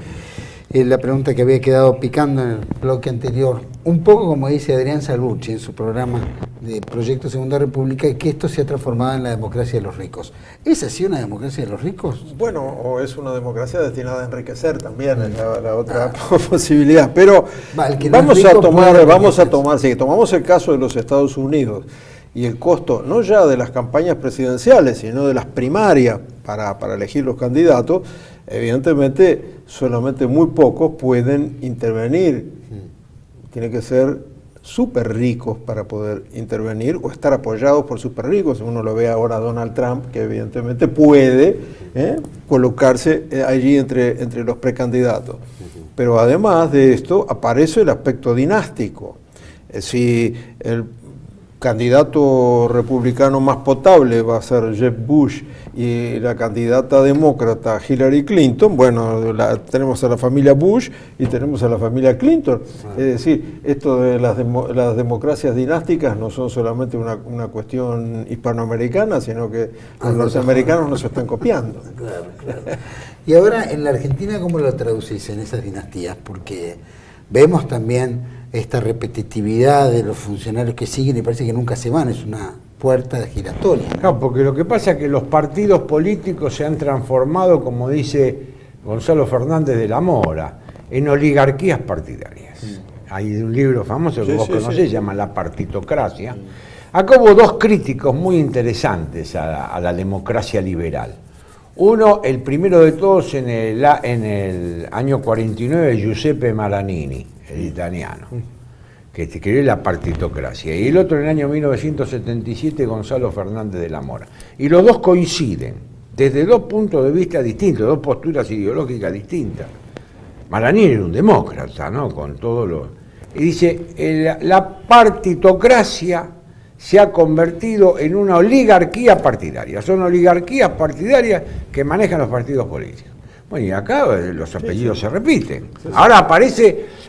La pregunta que había quedado picando en el bloque anterior, un poco como dice Adrián Salvucci en su programa de Proyecto Segunda República, que esto se ha transformado en la democracia de los ricos. ¿Es así una democracia de los ricos? Bueno, o es una democracia destinada a enriquecer también, es la otra posibilidad. Pero si tomamos el caso de los Estados Unidos, y el costo no ya de las campañas presidenciales, sino de las primarias para elegir los candidatos, evidentemente solamente muy pocos pueden intervenir. Tienen que ser súper ricos para poder intervenir o estar apoyados por súper ricos. Uno lo ve ahora a Donald Trump, que evidentemente puede colocarse allí entre los precandidatos. Pero además de esto aparece el aspecto dinástico. Si el candidato republicano más potable va a ser Jeb Bush y la candidata demócrata Hillary Clinton, bueno, tenemos a la familia Bush y tenemos a la familia Clinton. Es decir, esto de las democracias dinásticas no son solamente una cuestión hispanoamericana, sino que los norteamericanos nos están copiando. Claro. Y ahora, en la Argentina, ¿cómo lo traducís en esas dinastías? Porque vemos también esta repetitividad de los funcionarios que siguen y parece que nunca se van, es una puerta giratoria, ¿no? Claro, porque lo que pasa es que los partidos políticos se han transformado, como dice Gonzalo Fernández de la Mora, en oligarquías partidarias. Hay un libro famoso que vos conocés, se llama La partitocracia. Acá hubo dos críticos muy interesantes a la democracia liberal. Uno, el primero de todos en el año 49, Giuseppe Maranini, el italiano, que escribió La partitocracia. Y el otro en el año 1977, Gonzalo Fernández de la Mora. Y los dos coinciden, desde dos puntos de vista distintos, dos posturas ideológicas distintas. Maranini era un demócrata, ¿no? Con todo lo... Y dice, la partitocracia se ha convertido en una oligarquía partidaria. Son oligarquías partidarias que manejan los partidos políticos. Bueno, y acá los apellidos se repiten. Ahora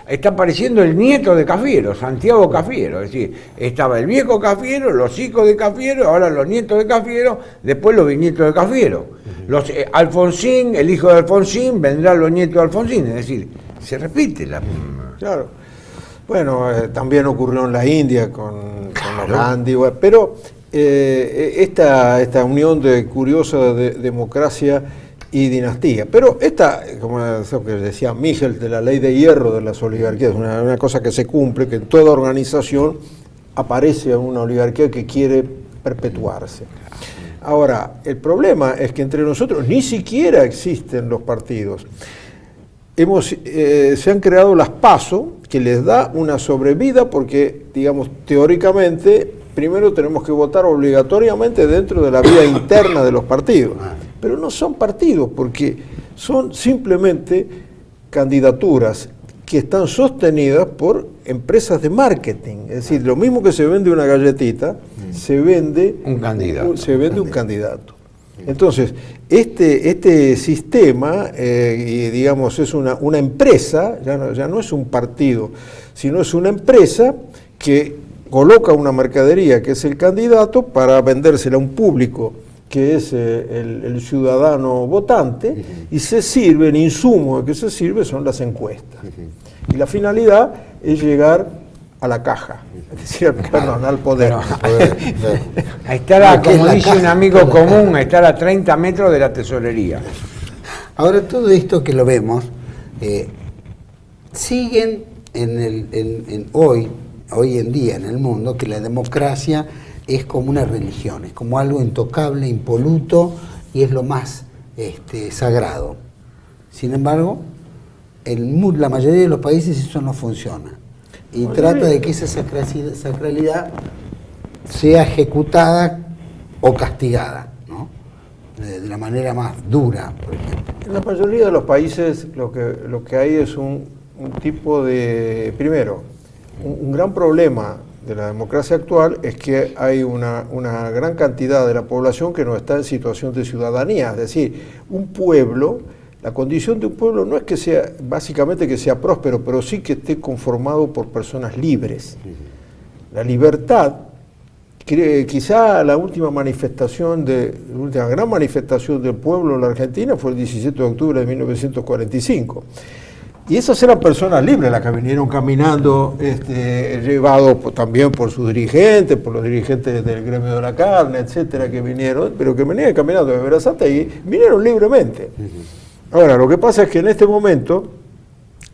está apareciendo el nieto de Cafiero, Santiago Cafiero. Es decir, estaba el viejo Cafiero, los hijos de Cafiero, ahora los nietos de Cafiero, después los bisnietos de Cafiero. Alfonsín, el hijo de Alfonsín, vendrán los nietos de Alfonsín. Es decir, se repite la... Claro. Bueno, también ocurrió en la India con los Gandhi, pero esta unión curiosa de democracia y dinastía. Pero como que decía Michel, de la ley de hierro de las oligarquías, es una cosa que se cumple, que en toda organización aparece una oligarquía que quiere perpetuarse. Ahora, el problema es que entre nosotros ni siquiera existen los partidos. Se han creado las PASO, que les da una sobrevida porque, digamos, teóricamente, primero tenemos que votar obligatoriamente dentro de la vida interna de los partidos. Pero no son partidos, porque son simplemente candidaturas que están sostenidas por empresas de marketing. Es decir, lo mismo que se vende una galletita, se vende un candidato. Entonces, este sistema, digamos, es una empresa, ya no es un partido, sino es una empresa que coloca una mercadería que es el candidato para vendérsela a un público que es el ciudadano votante, y se sirve, el insumo de que se sirve son las encuestas. Y la finalidad es llegar a la caja, es decir, al poder. A estar, como dice un amigo común, a estar a 30 metros de la tesorería. Ahora, todo esto que lo vemos, siguen hoy en día en el mundo, que la democracia es como una religión, es como algo intocable, impoluto, y es lo más sagrado. Sin embargo, en la mayoría de los países eso no funciona. Y trata de que esa sacralidad sea ejecutada o castigada, ¿no? De la manera más dura, por ejemplo. En la mayoría de los países lo que hay es un tipo de... Primero, un gran problema de la democracia actual es que hay una gran cantidad de la población que no está en situación de ciudadanía. Es decir, un pueblo... La condición de un pueblo no es que sea, básicamente que sea próspero, pero sí que esté conformado por personas libres. La libertad, quizá la última gran manifestación del pueblo en la Argentina fue el 17 de octubre de 1945. Y esas eran personas libres, las que vinieron caminando, llevados también por sus dirigentes, por los dirigentes del gremio de la carne, etcétera, que vinieron, pero que venían caminando de Berazategui, vinieron libremente. Ahora, lo que pasa es que en este momento,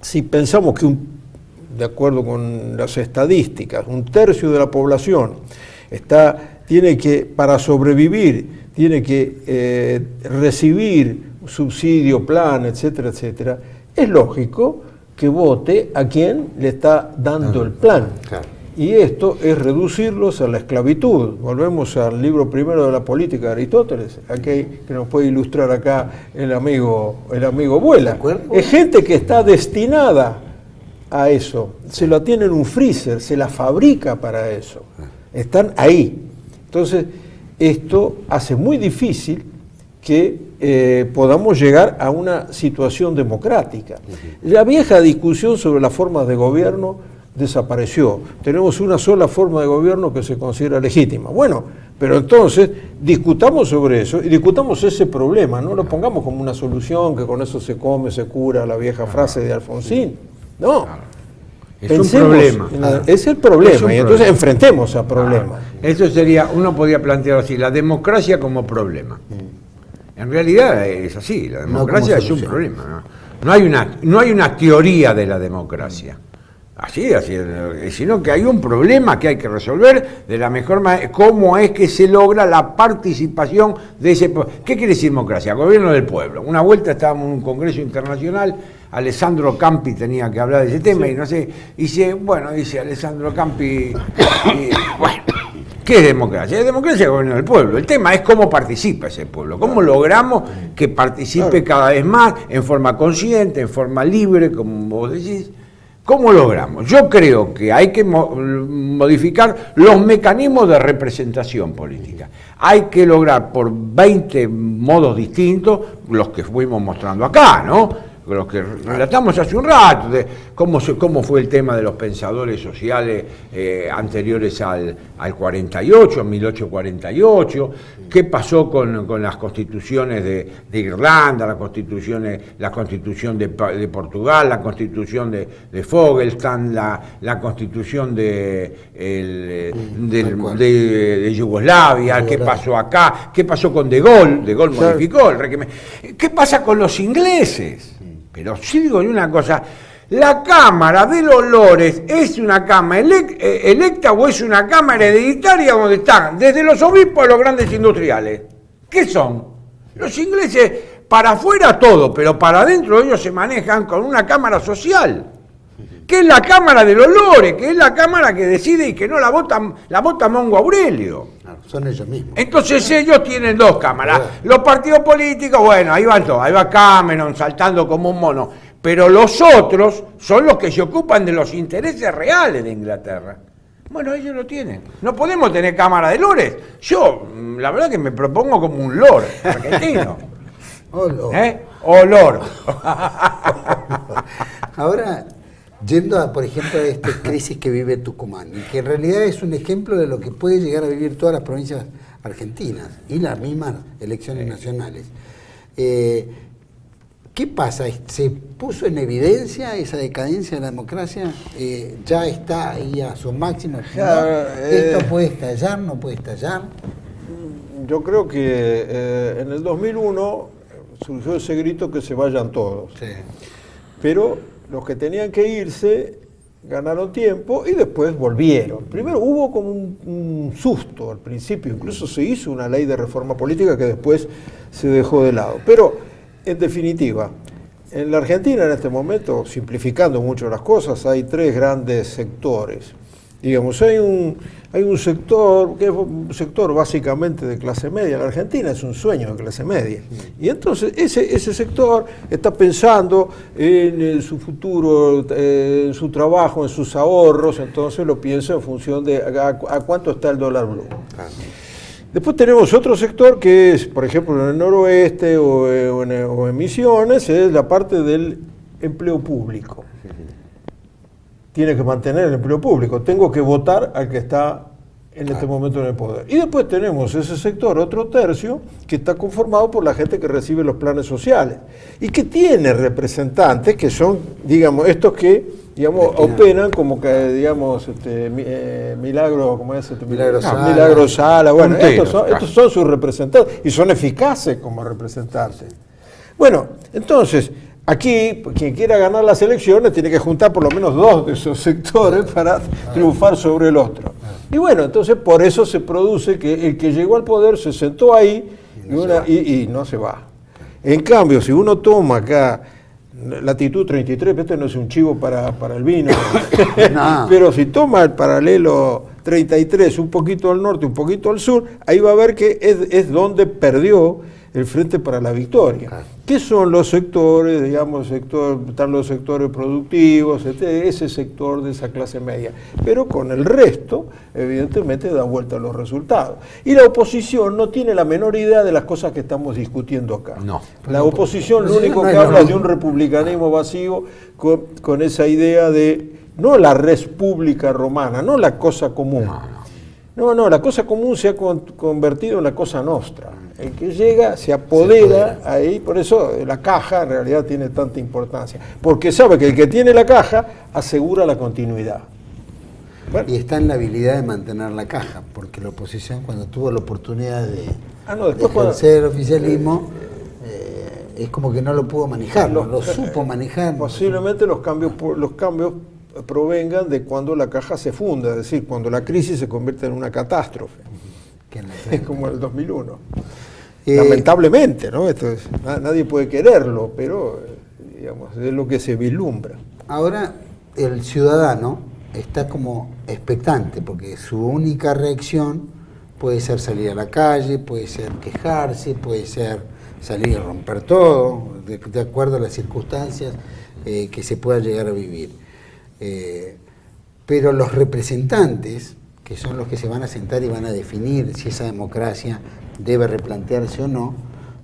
si pensamos que de acuerdo con las estadísticas, 1/3 de la población tiene que, para sobrevivir, tiene que recibir subsidio, plan, etcétera, etcétera, es lógico que vote a quien le está dando el plan. Claro. Y esto es reducirlos a la esclavitud. Volvemos al libro primero de la política de Aristóteles, aquí que nos puede ilustrar acá el amigo Vuela. Es gente que está destinada a eso, se la tiene en un freezer, se la fabrica para eso, están ahí. Entonces, esto hace muy difícil que podamos llegar a una situación democrática. La vieja discusión sobre las formas de gobierno desapareció. Tenemos una sola forma de gobierno que se considera legítima. Bueno, pero entonces discutamos sobre eso y discutamos ese problema, no lo pongamos como una solución, que con eso se come, se cura, la vieja frase de Alfonsín. No. Es un problema. Es el problema, y entonces enfrentemos al problema. Eso sería, uno podría plantearlo así, la democracia como problema. En realidad es así, la democracia es un problema, ¿no? No hay una teoría de la democracia. Así, sino que hay un problema que hay que resolver de la mejor manera. ¿Cómo es que se logra la participación de ese pueblo? ¿Qué quiere decir democracia? Gobierno del pueblo. Una vuelta estábamos en un congreso internacional, Alessandro Campi tenía que hablar de ese tema, sí. Y no sé, dice Alessandro Campi, bueno, ¿qué es democracia? Es democracia el gobierno del pueblo. El tema es cómo participa ese pueblo, cómo logramos que participe cada vez más, en forma consciente, en forma libre, como vos decís. ¿Cómo logramos? Yo creo que hay que modificar los mecanismos de representación política. Hay que lograr por 20 modos distintos los que fuimos mostrando acá, ¿no? Los que relatamos hace un rato, de cómo fue el tema de los pensadores sociales anteriores al 48, 1848, qué pasó con las constituciones de Irlanda, la constitución de Portugal, la constitución de Fogelstan, la constitución de Yugoslavia, qué pasó acá, qué pasó con De Gaulle modificó el régimen, qué pasa con los ingleses. Pero sí digo una cosa, ¿la Cámara de los Lores es una Cámara electa o es una Cámara hereditaria donde están desde los obispos a los grandes industriales? ¿Qué son? Los ingleses para afuera todo, pero para adentro ellos se manejan con una Cámara social, que es la Cámara de los Lores, que es la Cámara que decide y que no la vota Mongo Aurelio. Son ellos mismos. Entonces ellos tienen dos cámaras. Los partidos políticos, bueno, ahí van todos, ahí va Cameron saltando como un mono. Pero los otros son los que se ocupan de los intereses reales de Inglaterra. Bueno, ellos lo tienen. No podemos tener Cámara de Lores. Yo, la verdad que me propongo como un lord argentino. Lord. Ahora, yendo a, por ejemplo, a esta crisis que vive Tucumán, y que en realidad es un ejemplo de lo que puede llegar a vivir todas las provincias argentinas y las mismas elecciones nacionales. ¿Qué pasa? ¿Se puso en evidencia esa decadencia de la democracia? ¿Ya está ahí a su máximo? ¿Esto puede estallar? ¿No puede estallar? Yo creo que en el 2001 surgió ese grito que se vayan todos. Sí. Pero los que tenían que irse ganaron tiempo y después volvieron. Primero hubo como un susto al principio, incluso se hizo una ley de reforma política que después se dejó de lado. Pero, en definitiva, en la Argentina en este momento, simplificando mucho las cosas, hay tres grandes sectores. Digamos, hay un sector que es un sector básicamente de clase media. La Argentina es un sueño de clase media. Y entonces ese sector está pensando en su futuro, en su trabajo, en sus ahorros, entonces lo piensa en función de a cuánto está el dólar blue. Después tenemos otro sector que es, por ejemplo, en el noroeste o en Misiones, es la parte del empleo público. Tiene que mantener el empleo público, tengo que votar al que está en este momento en el poder. Y después tenemos ese sector, otro tercio, que está conformado por la gente que recibe los planes sociales y que tiene representantes que son, digamos, estos que, digamos, operan como que, digamos, Milagro, ¿cómo es? Milagro Sala, bueno, estos son sus representantes y son eficaces como representantes. Bueno, entonces, aquí, quien quiera ganar las elecciones tiene que juntar por lo menos dos de esos sectores para triunfar sobre el otro. Y bueno, entonces por eso se produce que el que llegó al poder se sentó ahí y no se va. En cambio, si uno toma acá latitud 33, este no es un chivo para el vino, no. Pero si toma el paralelo 33, un poquito al norte, un poquito al sur, ahí va a ver que es donde perdió el Frente para la Victoria. ¿Qué son los sectores? Digamos, están los sectores productivos, ese sector de esa clase media. Pero con el resto, evidentemente, da vuelta a los resultados. Y la oposición no tiene la menor idea de las cosas que estamos discutiendo acá. No. La oposición lo único que habla es de un republicanismo vacío con esa idea de, no la res pública romana, no la cosa común. No, la cosa común se ha convertido en la cosa nostra. El que llega se apodera ahí, por eso la caja en realidad tiene tanta importancia. Porque sabe que el que tiene la caja asegura la continuidad. Bueno. Y está en la habilidad de mantener la caja, porque la oposición cuando tuvo la oportunidad de ejercer el oficialismo, es como que no lo pudo manejar, no lo supo manejar. Posiblemente los cambios provengan de cuando la caja se funda, es decir, cuando la crisis se convierte en una catástrofe. Es como el 2001. Lamentablemente, ¿no? Nadie puede quererlo, pero digamos, es lo que se vislumbra. Ahora el ciudadano está como expectante, porque su única reacción puede ser salir a la calle, puede ser quejarse, puede ser salir a romper todo, de acuerdo a las circunstancias que se pueda llegar a vivir. Pero los representantes, que son los que se van a sentar y van a definir si esa democracia debe replantearse o no,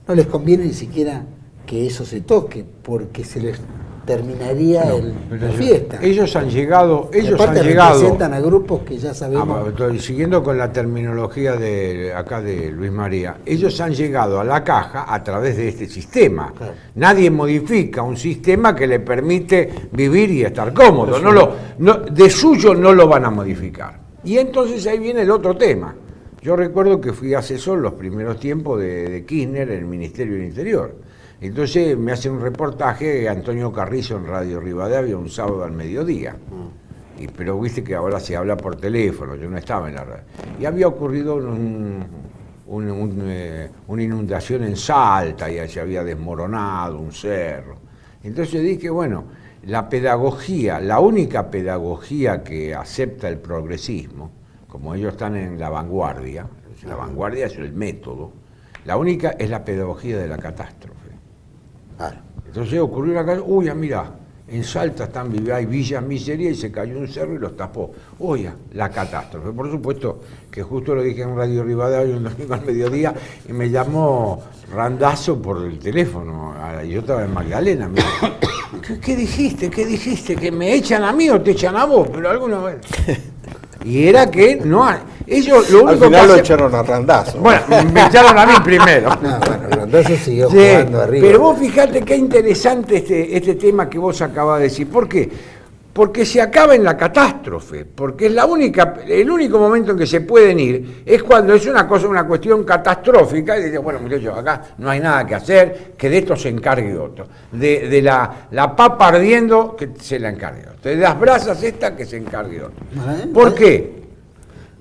no les conviene ni siquiera que eso se toque, porque se les terminaría la fiesta. Ellos han llegado. Representan a grupos que ya sabemos. Siguiendo con la terminología de acá de Luis María, ellos han llegado a la caja a través de este sistema. Claro. Nadie modifica un sistema que le permite vivir y estar cómodo. De suyo no lo van a modificar. Y entonces ahí viene el otro tema. Yo recuerdo que fui asesor los primeros tiempos de Kirchner en el Ministerio del Interior. Entonces me hace un reportaje Antonio Carrizo en Radio Rivadavia un sábado al mediodía. Pero viste que ahora se habla por teléfono, yo no estaba en la radio. Y había ocurrido una inundación en Salta, y se había desmoronado un cerro. Entonces dije, bueno, la pedagogía, la única pedagogía que acepta el progresismo, como ellos están en la vanguardia es el método, la única es la pedagogía de la catástrofe. Claro. Entonces ocurrió una cosa, mira, en Salta hay villas miseria y se cayó un cerro y los tapó. La catástrofe. Por supuesto que justo lo dije en Radio Rivadavia un domingo al mediodía y me llamó Randazzo por el teléfono. Yo estaba en Magdalena. Me dijo, ¿Qué dijiste? ¿Que me echan a mí o te echan a vos? Pero alguna vez... Y era que ellos lo único al final lo echaron a Randazzo. Bueno, me echaron a mí primero. Randazzo siguió jugando arriba. Pero vos fijate qué interesante este tema que vos acabas de decir. ¿Por qué? Porque se acaba en la catástrofe, porque es el único momento en que se pueden ir es cuando es una cuestión catastrófica y dices, bueno, muchachos, acá no hay nada que hacer, que de esto se encargue otro. De la papa ardiendo, que se la encargue otro. De las brasas que se encargue otro. ¿Por qué?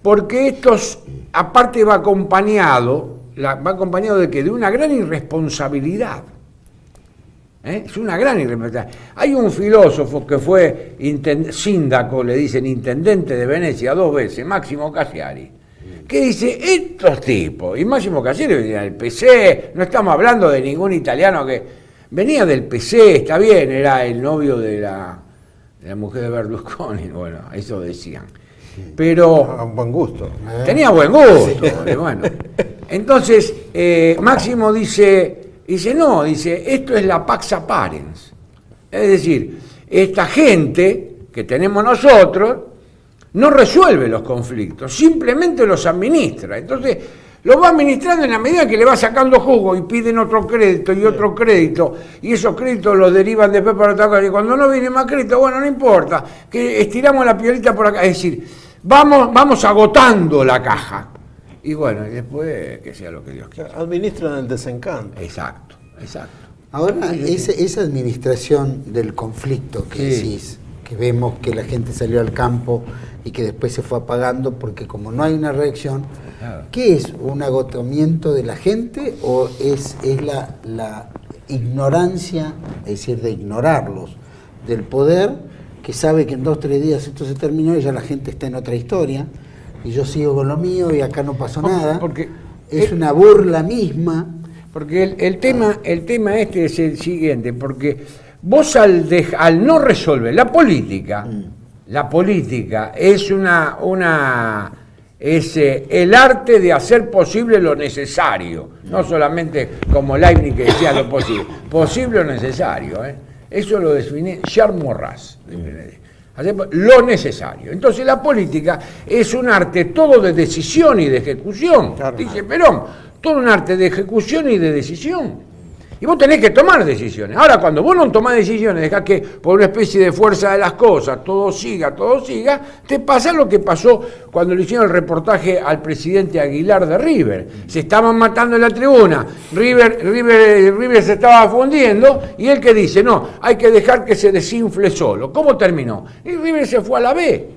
Porque estos, aparte va acompañado de que de una gran irresponsabilidad. Es una gran irresponsabilidad. Hay un filósofo que fue síndaco, le dicen intendente de Venecia 2 veces, Máximo Cassiari, que dice, estos tipos, y Máximo Cassiari venía del PC, no estamos hablando de ningún italiano que venía del PC, está bien, era el novio de la mujer de Berlusconi, bueno, eso decían. Pero buen gusto. Tenía buen gusto, bueno. Entonces, Máximo dice, esto es la Pax Apparens. Es decir, esta gente que tenemos nosotros no resuelve los conflictos, simplemente los administra. Entonces, los va administrando en la medida que le va sacando jugo y piden otro crédito y otro crédito, y esos créditos los derivan después para otra cosa. Y cuando no viene más crédito, bueno, no importa, que estiramos la piolita por acá. Es decir, vamos agotando la caja. Y bueno, y después que sea lo que Dios quiera. Administran el desencanto. Exacto. Ahora, esa administración del conflicto que decís, que vemos que la gente salió al campo y que después se fue apagando porque como no hay una reacción, ¿qué es? ¿Un agotamiento de la gente o es la ignorancia, es decir, de ignorarlos, del poder, que sabe que en 2 o 3 días esto se terminó y ya la gente está en otra historia? Y yo sigo con lo mío y acá no pasó nada. Porque es una burla misma. Porque el tema este es el siguiente, porque vos al no resolver la política es es el arte de hacer posible lo necesario, no solamente como Leibniz que decía lo posible o necesario. Eso lo define Charles Maurras. Lo necesario. Entonces la política es un arte todo de decisión y de ejecución. Claro. Dice Perón, todo un arte de ejecución y de decisión. Y vos tenés que tomar decisiones. Ahora, cuando vos no tomás decisiones, dejás que por una especie de fuerza de las cosas todo siga, te pasa lo que pasó cuando le hicieron el reportaje al presidente Aguilar de River. Se estaban matando en la tribuna, River se estaba fundiendo, y él que dice, no, hay que dejar que se desinfle solo. ¿Cómo terminó? Y River se fue a la B,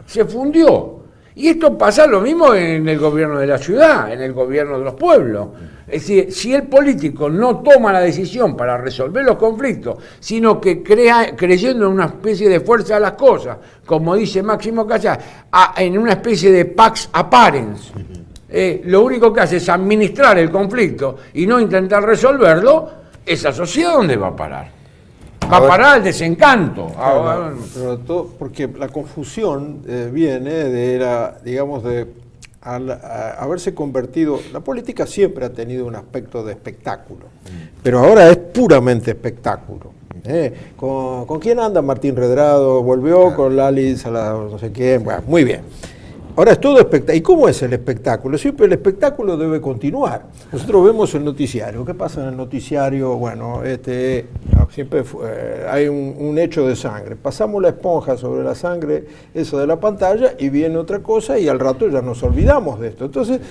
se fundió. Y esto pasa lo mismo en el gobierno de la ciudad, en el gobierno de los pueblos. Es decir, si el político no toma la decisión para resolver los conflictos, sino que creyendo en una especie de fuerza de las cosas, como dice Máximo Casas, en una especie de pax apparens, lo único que hace es administrar el conflicto y no intentar resolverlo, esa sociedad ¿dónde va a parar? Va a parar el desencanto. Porque la confusión viene de haberse convertido. La política siempre ha tenido un aspecto de espectáculo, pero ahora es puramente espectáculo. ¿Con quién anda Martín Redrado? Volvió con Lali Salado, no sé quién. Bueno, muy bien. Ahora es todo espectáculo. ¿Y cómo es el espectáculo? Siempre el espectáculo debe continuar. Nosotros vemos el noticiario. ¿Qué pasa en el noticiario? Bueno, siempre hay un hecho de sangre. Pasamos la esponja sobre la sangre, eso de la pantalla, y viene otra cosa y al rato ya nos olvidamos de esto. Entonces,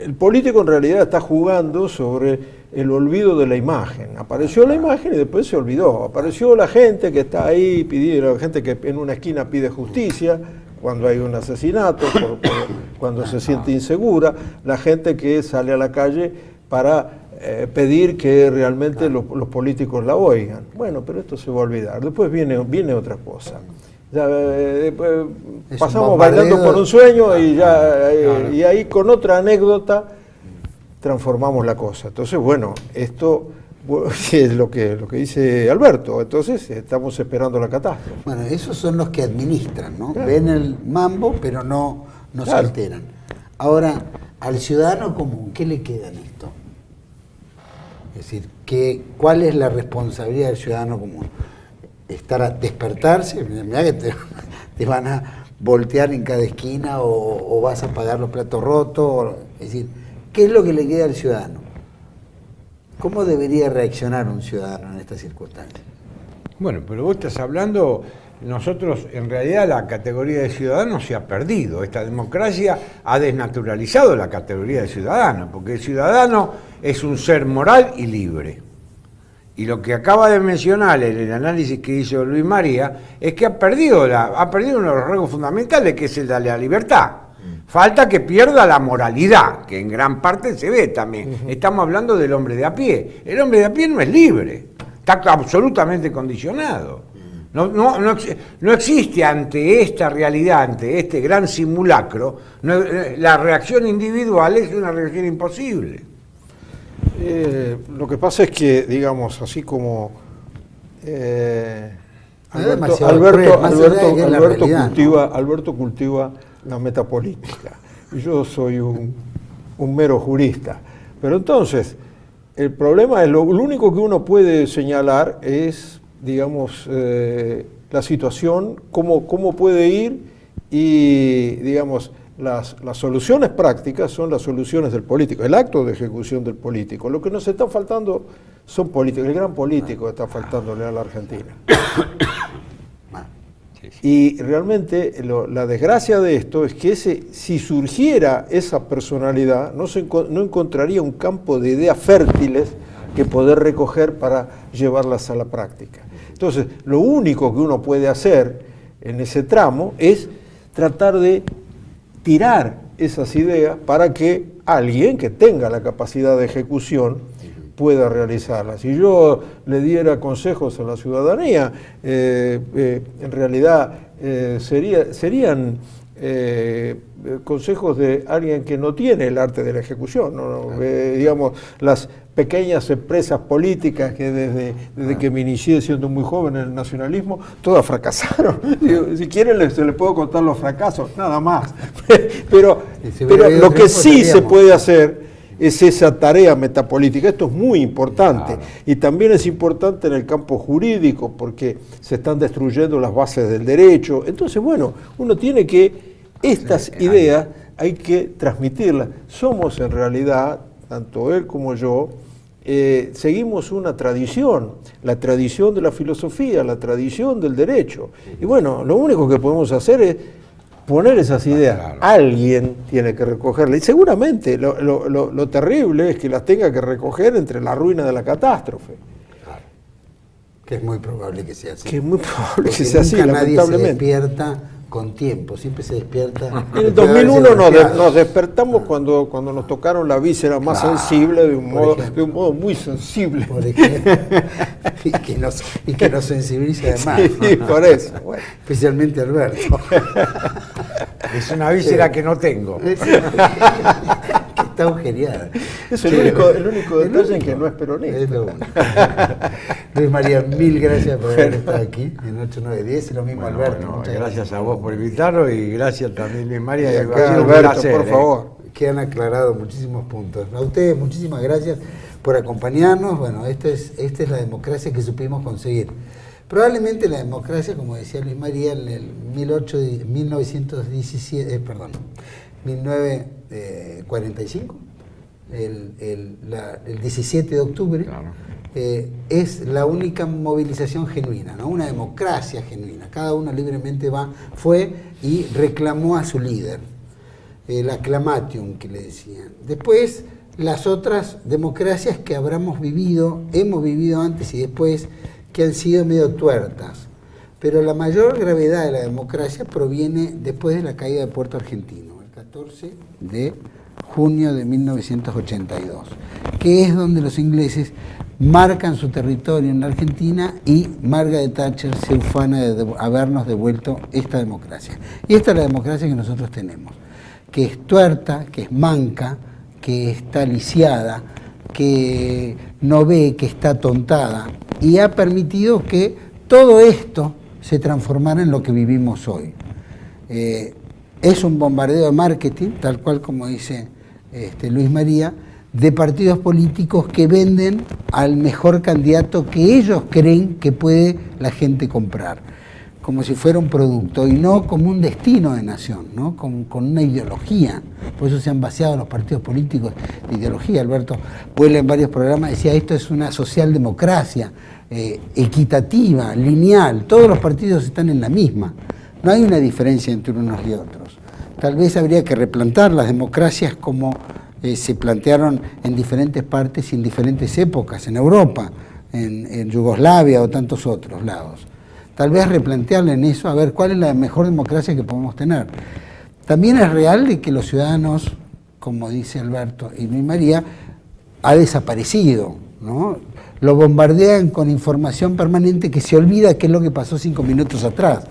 el político en realidad está jugando sobre el olvido de la imagen. Apareció la imagen y después se olvidó. Apareció la gente que está ahí, la gente que en una esquina pide justicia, cuando hay un asesinato, cuando se siente insegura, la gente que sale a la calle para pedir que realmente los políticos la oigan. Bueno, pero esto se va a olvidar. Después viene otra cosa. Ya, pasamos bailando por un sueño y ahí con otra anécdota transformamos la cosa. Entonces, bueno, esto es lo que dice Alberto. Entonces estamos esperando la catástrofe. Bueno, esos son los que administran, ¿no? Claro. Ven el mambo, pero no se alteran. Ahora, al ciudadano común, ¿qué le queda en esto? Es decir, ¿cuál es la responsabilidad del ciudadano común? Despertarse, mirá que te van a voltear en cada esquina o vas a pagar los platos rotos. Es decir, ¿qué es lo que le queda al ciudadano? ¿Cómo debería reaccionar un ciudadano en estas circunstancias? Bueno, pero vos estás hablando, nosotros en realidad la categoría de ciudadano se ha perdido. Esta democracia ha desnaturalizado la categoría de ciudadano, porque el ciudadano es un ser moral y libre. Y lo que acaba de mencionar en el análisis que hizo Luis María es que ha perdido uno de los rasgos fundamentales, que es el de la libertad. Falta que pierda la moralidad, que en gran parte se ve también. Estamos hablando del hombre de a pie. El hombre de a pie no es libre, está absolutamente condicionado. No existe ante esta realidad, ante este gran simulacro, la reacción individual es una reacción imposible. Lo que pasa es que, digamos, así como Alberto cultiva la metapolítica y yo soy un mero jurista. Pero entonces, el problema es, lo único que uno puede señalar es, digamos, la situación, cómo puede ir, y, digamos, las soluciones prácticas son las soluciones del político, el acto de ejecución del político. Lo que nos está faltando son políticos, el gran político está faltándole a la Argentina. Y realmente la desgracia de esto es que si surgiera esa personalidad, no encontraría un campo de ideas fértiles que poder recoger para llevarlas a la práctica. Entonces, lo único que uno puede hacer en ese tramo es tratar de tirar esas ideas para que alguien que tenga la capacidad de ejecución pueda realizarlas. Si yo le diera consejos a la ciudadanía, en realidad serían consejos de alguien que no tiene el arte de la ejecución, digamos, las pequeñas empresas políticas que desde que me inicié siendo muy joven en el nacionalismo, todas fracasaron. Si quieren se les puedo contar los fracasos, nada más. Pero lo que sí se puede hacer es esa tarea metapolítica. Esto es muy importante. Claro. Y también es importante en el campo jurídico, porque se están destruyendo las bases del derecho. Entonces, bueno, uno tiene que, estas ideas hay que transmitirlas. Somos en realidad, tanto él como yo, seguimos una tradición, la tradición de la filosofía, la tradición del derecho. Y bueno, lo único que podemos hacer es poner esas ideas. Claro. Alguien tiene que recogerlas. Y seguramente lo terrible es que las tenga que recoger entre la ruina de la catástrofe. Claro. Que es muy probable que sea así. Que es muy probable que sea así, lamentablemente. Nadie se despierta con tiempo, siempre se despierta. En el 2001 nos despertamos cuando nos tocaron la víscera más sensible, de un modo muy sensible. Por ejemplo, y que nos sensibiliza además. Sí, por eso. Bueno. Especialmente Alberto. Es una víscera que no tengo. Que está agujereada. Es el único detalle en que no es peronista. Es lo único. Luis María, mil gracias por haber estado aquí en 8910 y lo mismo Alberto. Gracias a vos por invitarnos y gracias también Luis María. Alberto, por favor. Que han aclarado muchísimos puntos. A ustedes muchísimas gracias por acompañarnos. Bueno, esta es la democracia que supimos conseguir. Probablemente la democracia, como decía Luis María, en el 1945, el 17 de octubre, claro. Es la única movilización genuina, ¿no? Una democracia genuina. Cada uno libremente fue y reclamó a su líder, el acclamatium que le decían. Después, las otras democracias que hemos vivido antes y después, que han sido medio tuertas. Pero la mayor gravedad de la democracia proviene después de la caída de Puerto Argentino, el 14 de junio de 1982, que es donde los ingleses marcan su territorio en la Argentina y Margaret Thatcher se ufana de habernos devuelto esta democracia. Y esta es la democracia que nosotros tenemos, que es tuerta, que es manca, que está lisiada, que no ve, que está tontada, y ha permitido que todo esto se transformara en lo que vivimos hoy. Es un bombardeo de marketing, tal cual como dice Luis María, de partidos políticos que venden al mejor candidato que ellos creen que puede la gente comprar, como si fuera un producto y no como un destino de nación, ¿no? Con una ideología. Por eso se han vaciado los partidos políticos de ideología. Alberto Puebla en varios programas decía, esto es una socialdemocracia equitativa, lineal, todos los partidos están en la misma, no hay una diferencia entre unos y otros. Tal vez habría que replantar las democracias como se plantearon en diferentes partes y en diferentes épocas, en Europa, en Yugoslavia o tantos otros lados. Tal vez replantearle en eso, a ver cuál es la mejor democracia que podemos tener. También es real de que los ciudadanos, como dice Alberto y Luis María, ha desaparecido, ¿no? Lo bombardean con información permanente que se olvida qué es lo que pasó 5 minutos atrás.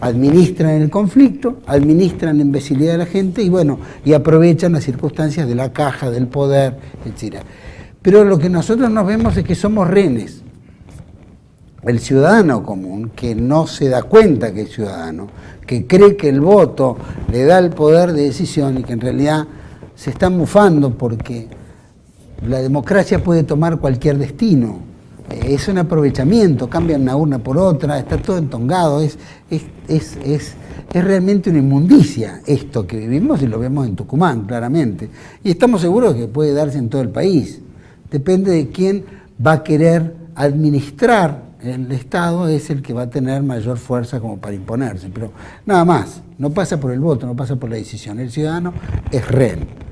Administran el conflicto, administran la imbecilidad de la gente y bueno, y aprovechan las circunstancias de la caja, del poder, etc. Pero lo que nosotros nos vemos es que somos rehenes. El ciudadano común, que no se da cuenta que es ciudadano, que cree que el voto le da el poder de decisión y que en realidad se está mufando porque la democracia puede tomar cualquier destino. Es un aprovechamiento, cambian una urna por otra, está todo entongado, es realmente una inmundicia esto que vivimos y lo vemos en Tucumán, claramente. Y estamos seguros que puede darse en todo el país. Depende de quién va a querer administrar el Estado, es el que va a tener mayor fuerza como para imponerse. Pero nada más, no pasa por el voto, no pasa por la decisión. El ciudadano es rehén.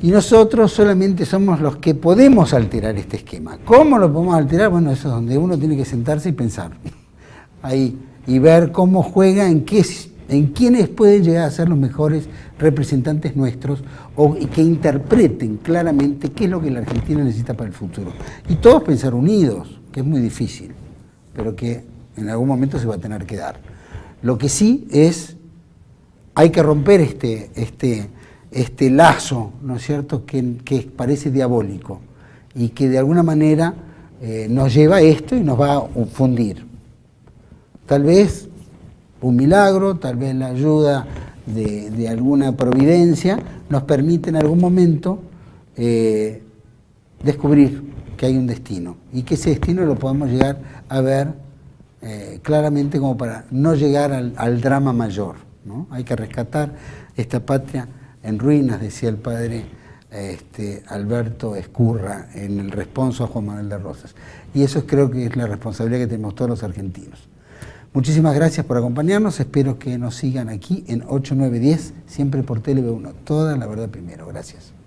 Y nosotros solamente somos los que podemos alterar este esquema. ¿Cómo lo podemos alterar? Bueno, eso es donde uno tiene que sentarse y pensar. Ahí, y ver cómo juega, en quiénes pueden llegar a ser los mejores representantes nuestros y que interpreten claramente qué es lo que la Argentina necesita para el futuro. Y todos pensar unidos, que es muy difícil, pero que en algún momento se va a tener que dar. Lo que sí es, hay que romper este lazo, ¿no es cierto?, que parece diabólico y que de alguna manera nos lleva a esto y nos va a fundir. Tal vez un milagro, tal vez la ayuda de alguna providencia nos permite en algún momento descubrir que hay un destino y que ese destino lo podemos llegar a ver claramente como para no llegar al drama mayor, ¿no? Hay que rescatar esta patria en ruinas, decía el padre Alberto Ezcurra en el responso a Juan Manuel de Rosas. Y eso creo que es la responsabilidad que tenemos todos los argentinos. Muchísimas gracias por acompañarnos, espero que nos sigan aquí en 8, 9, 10, siempre por TLV1. Toda la verdad primero. Gracias.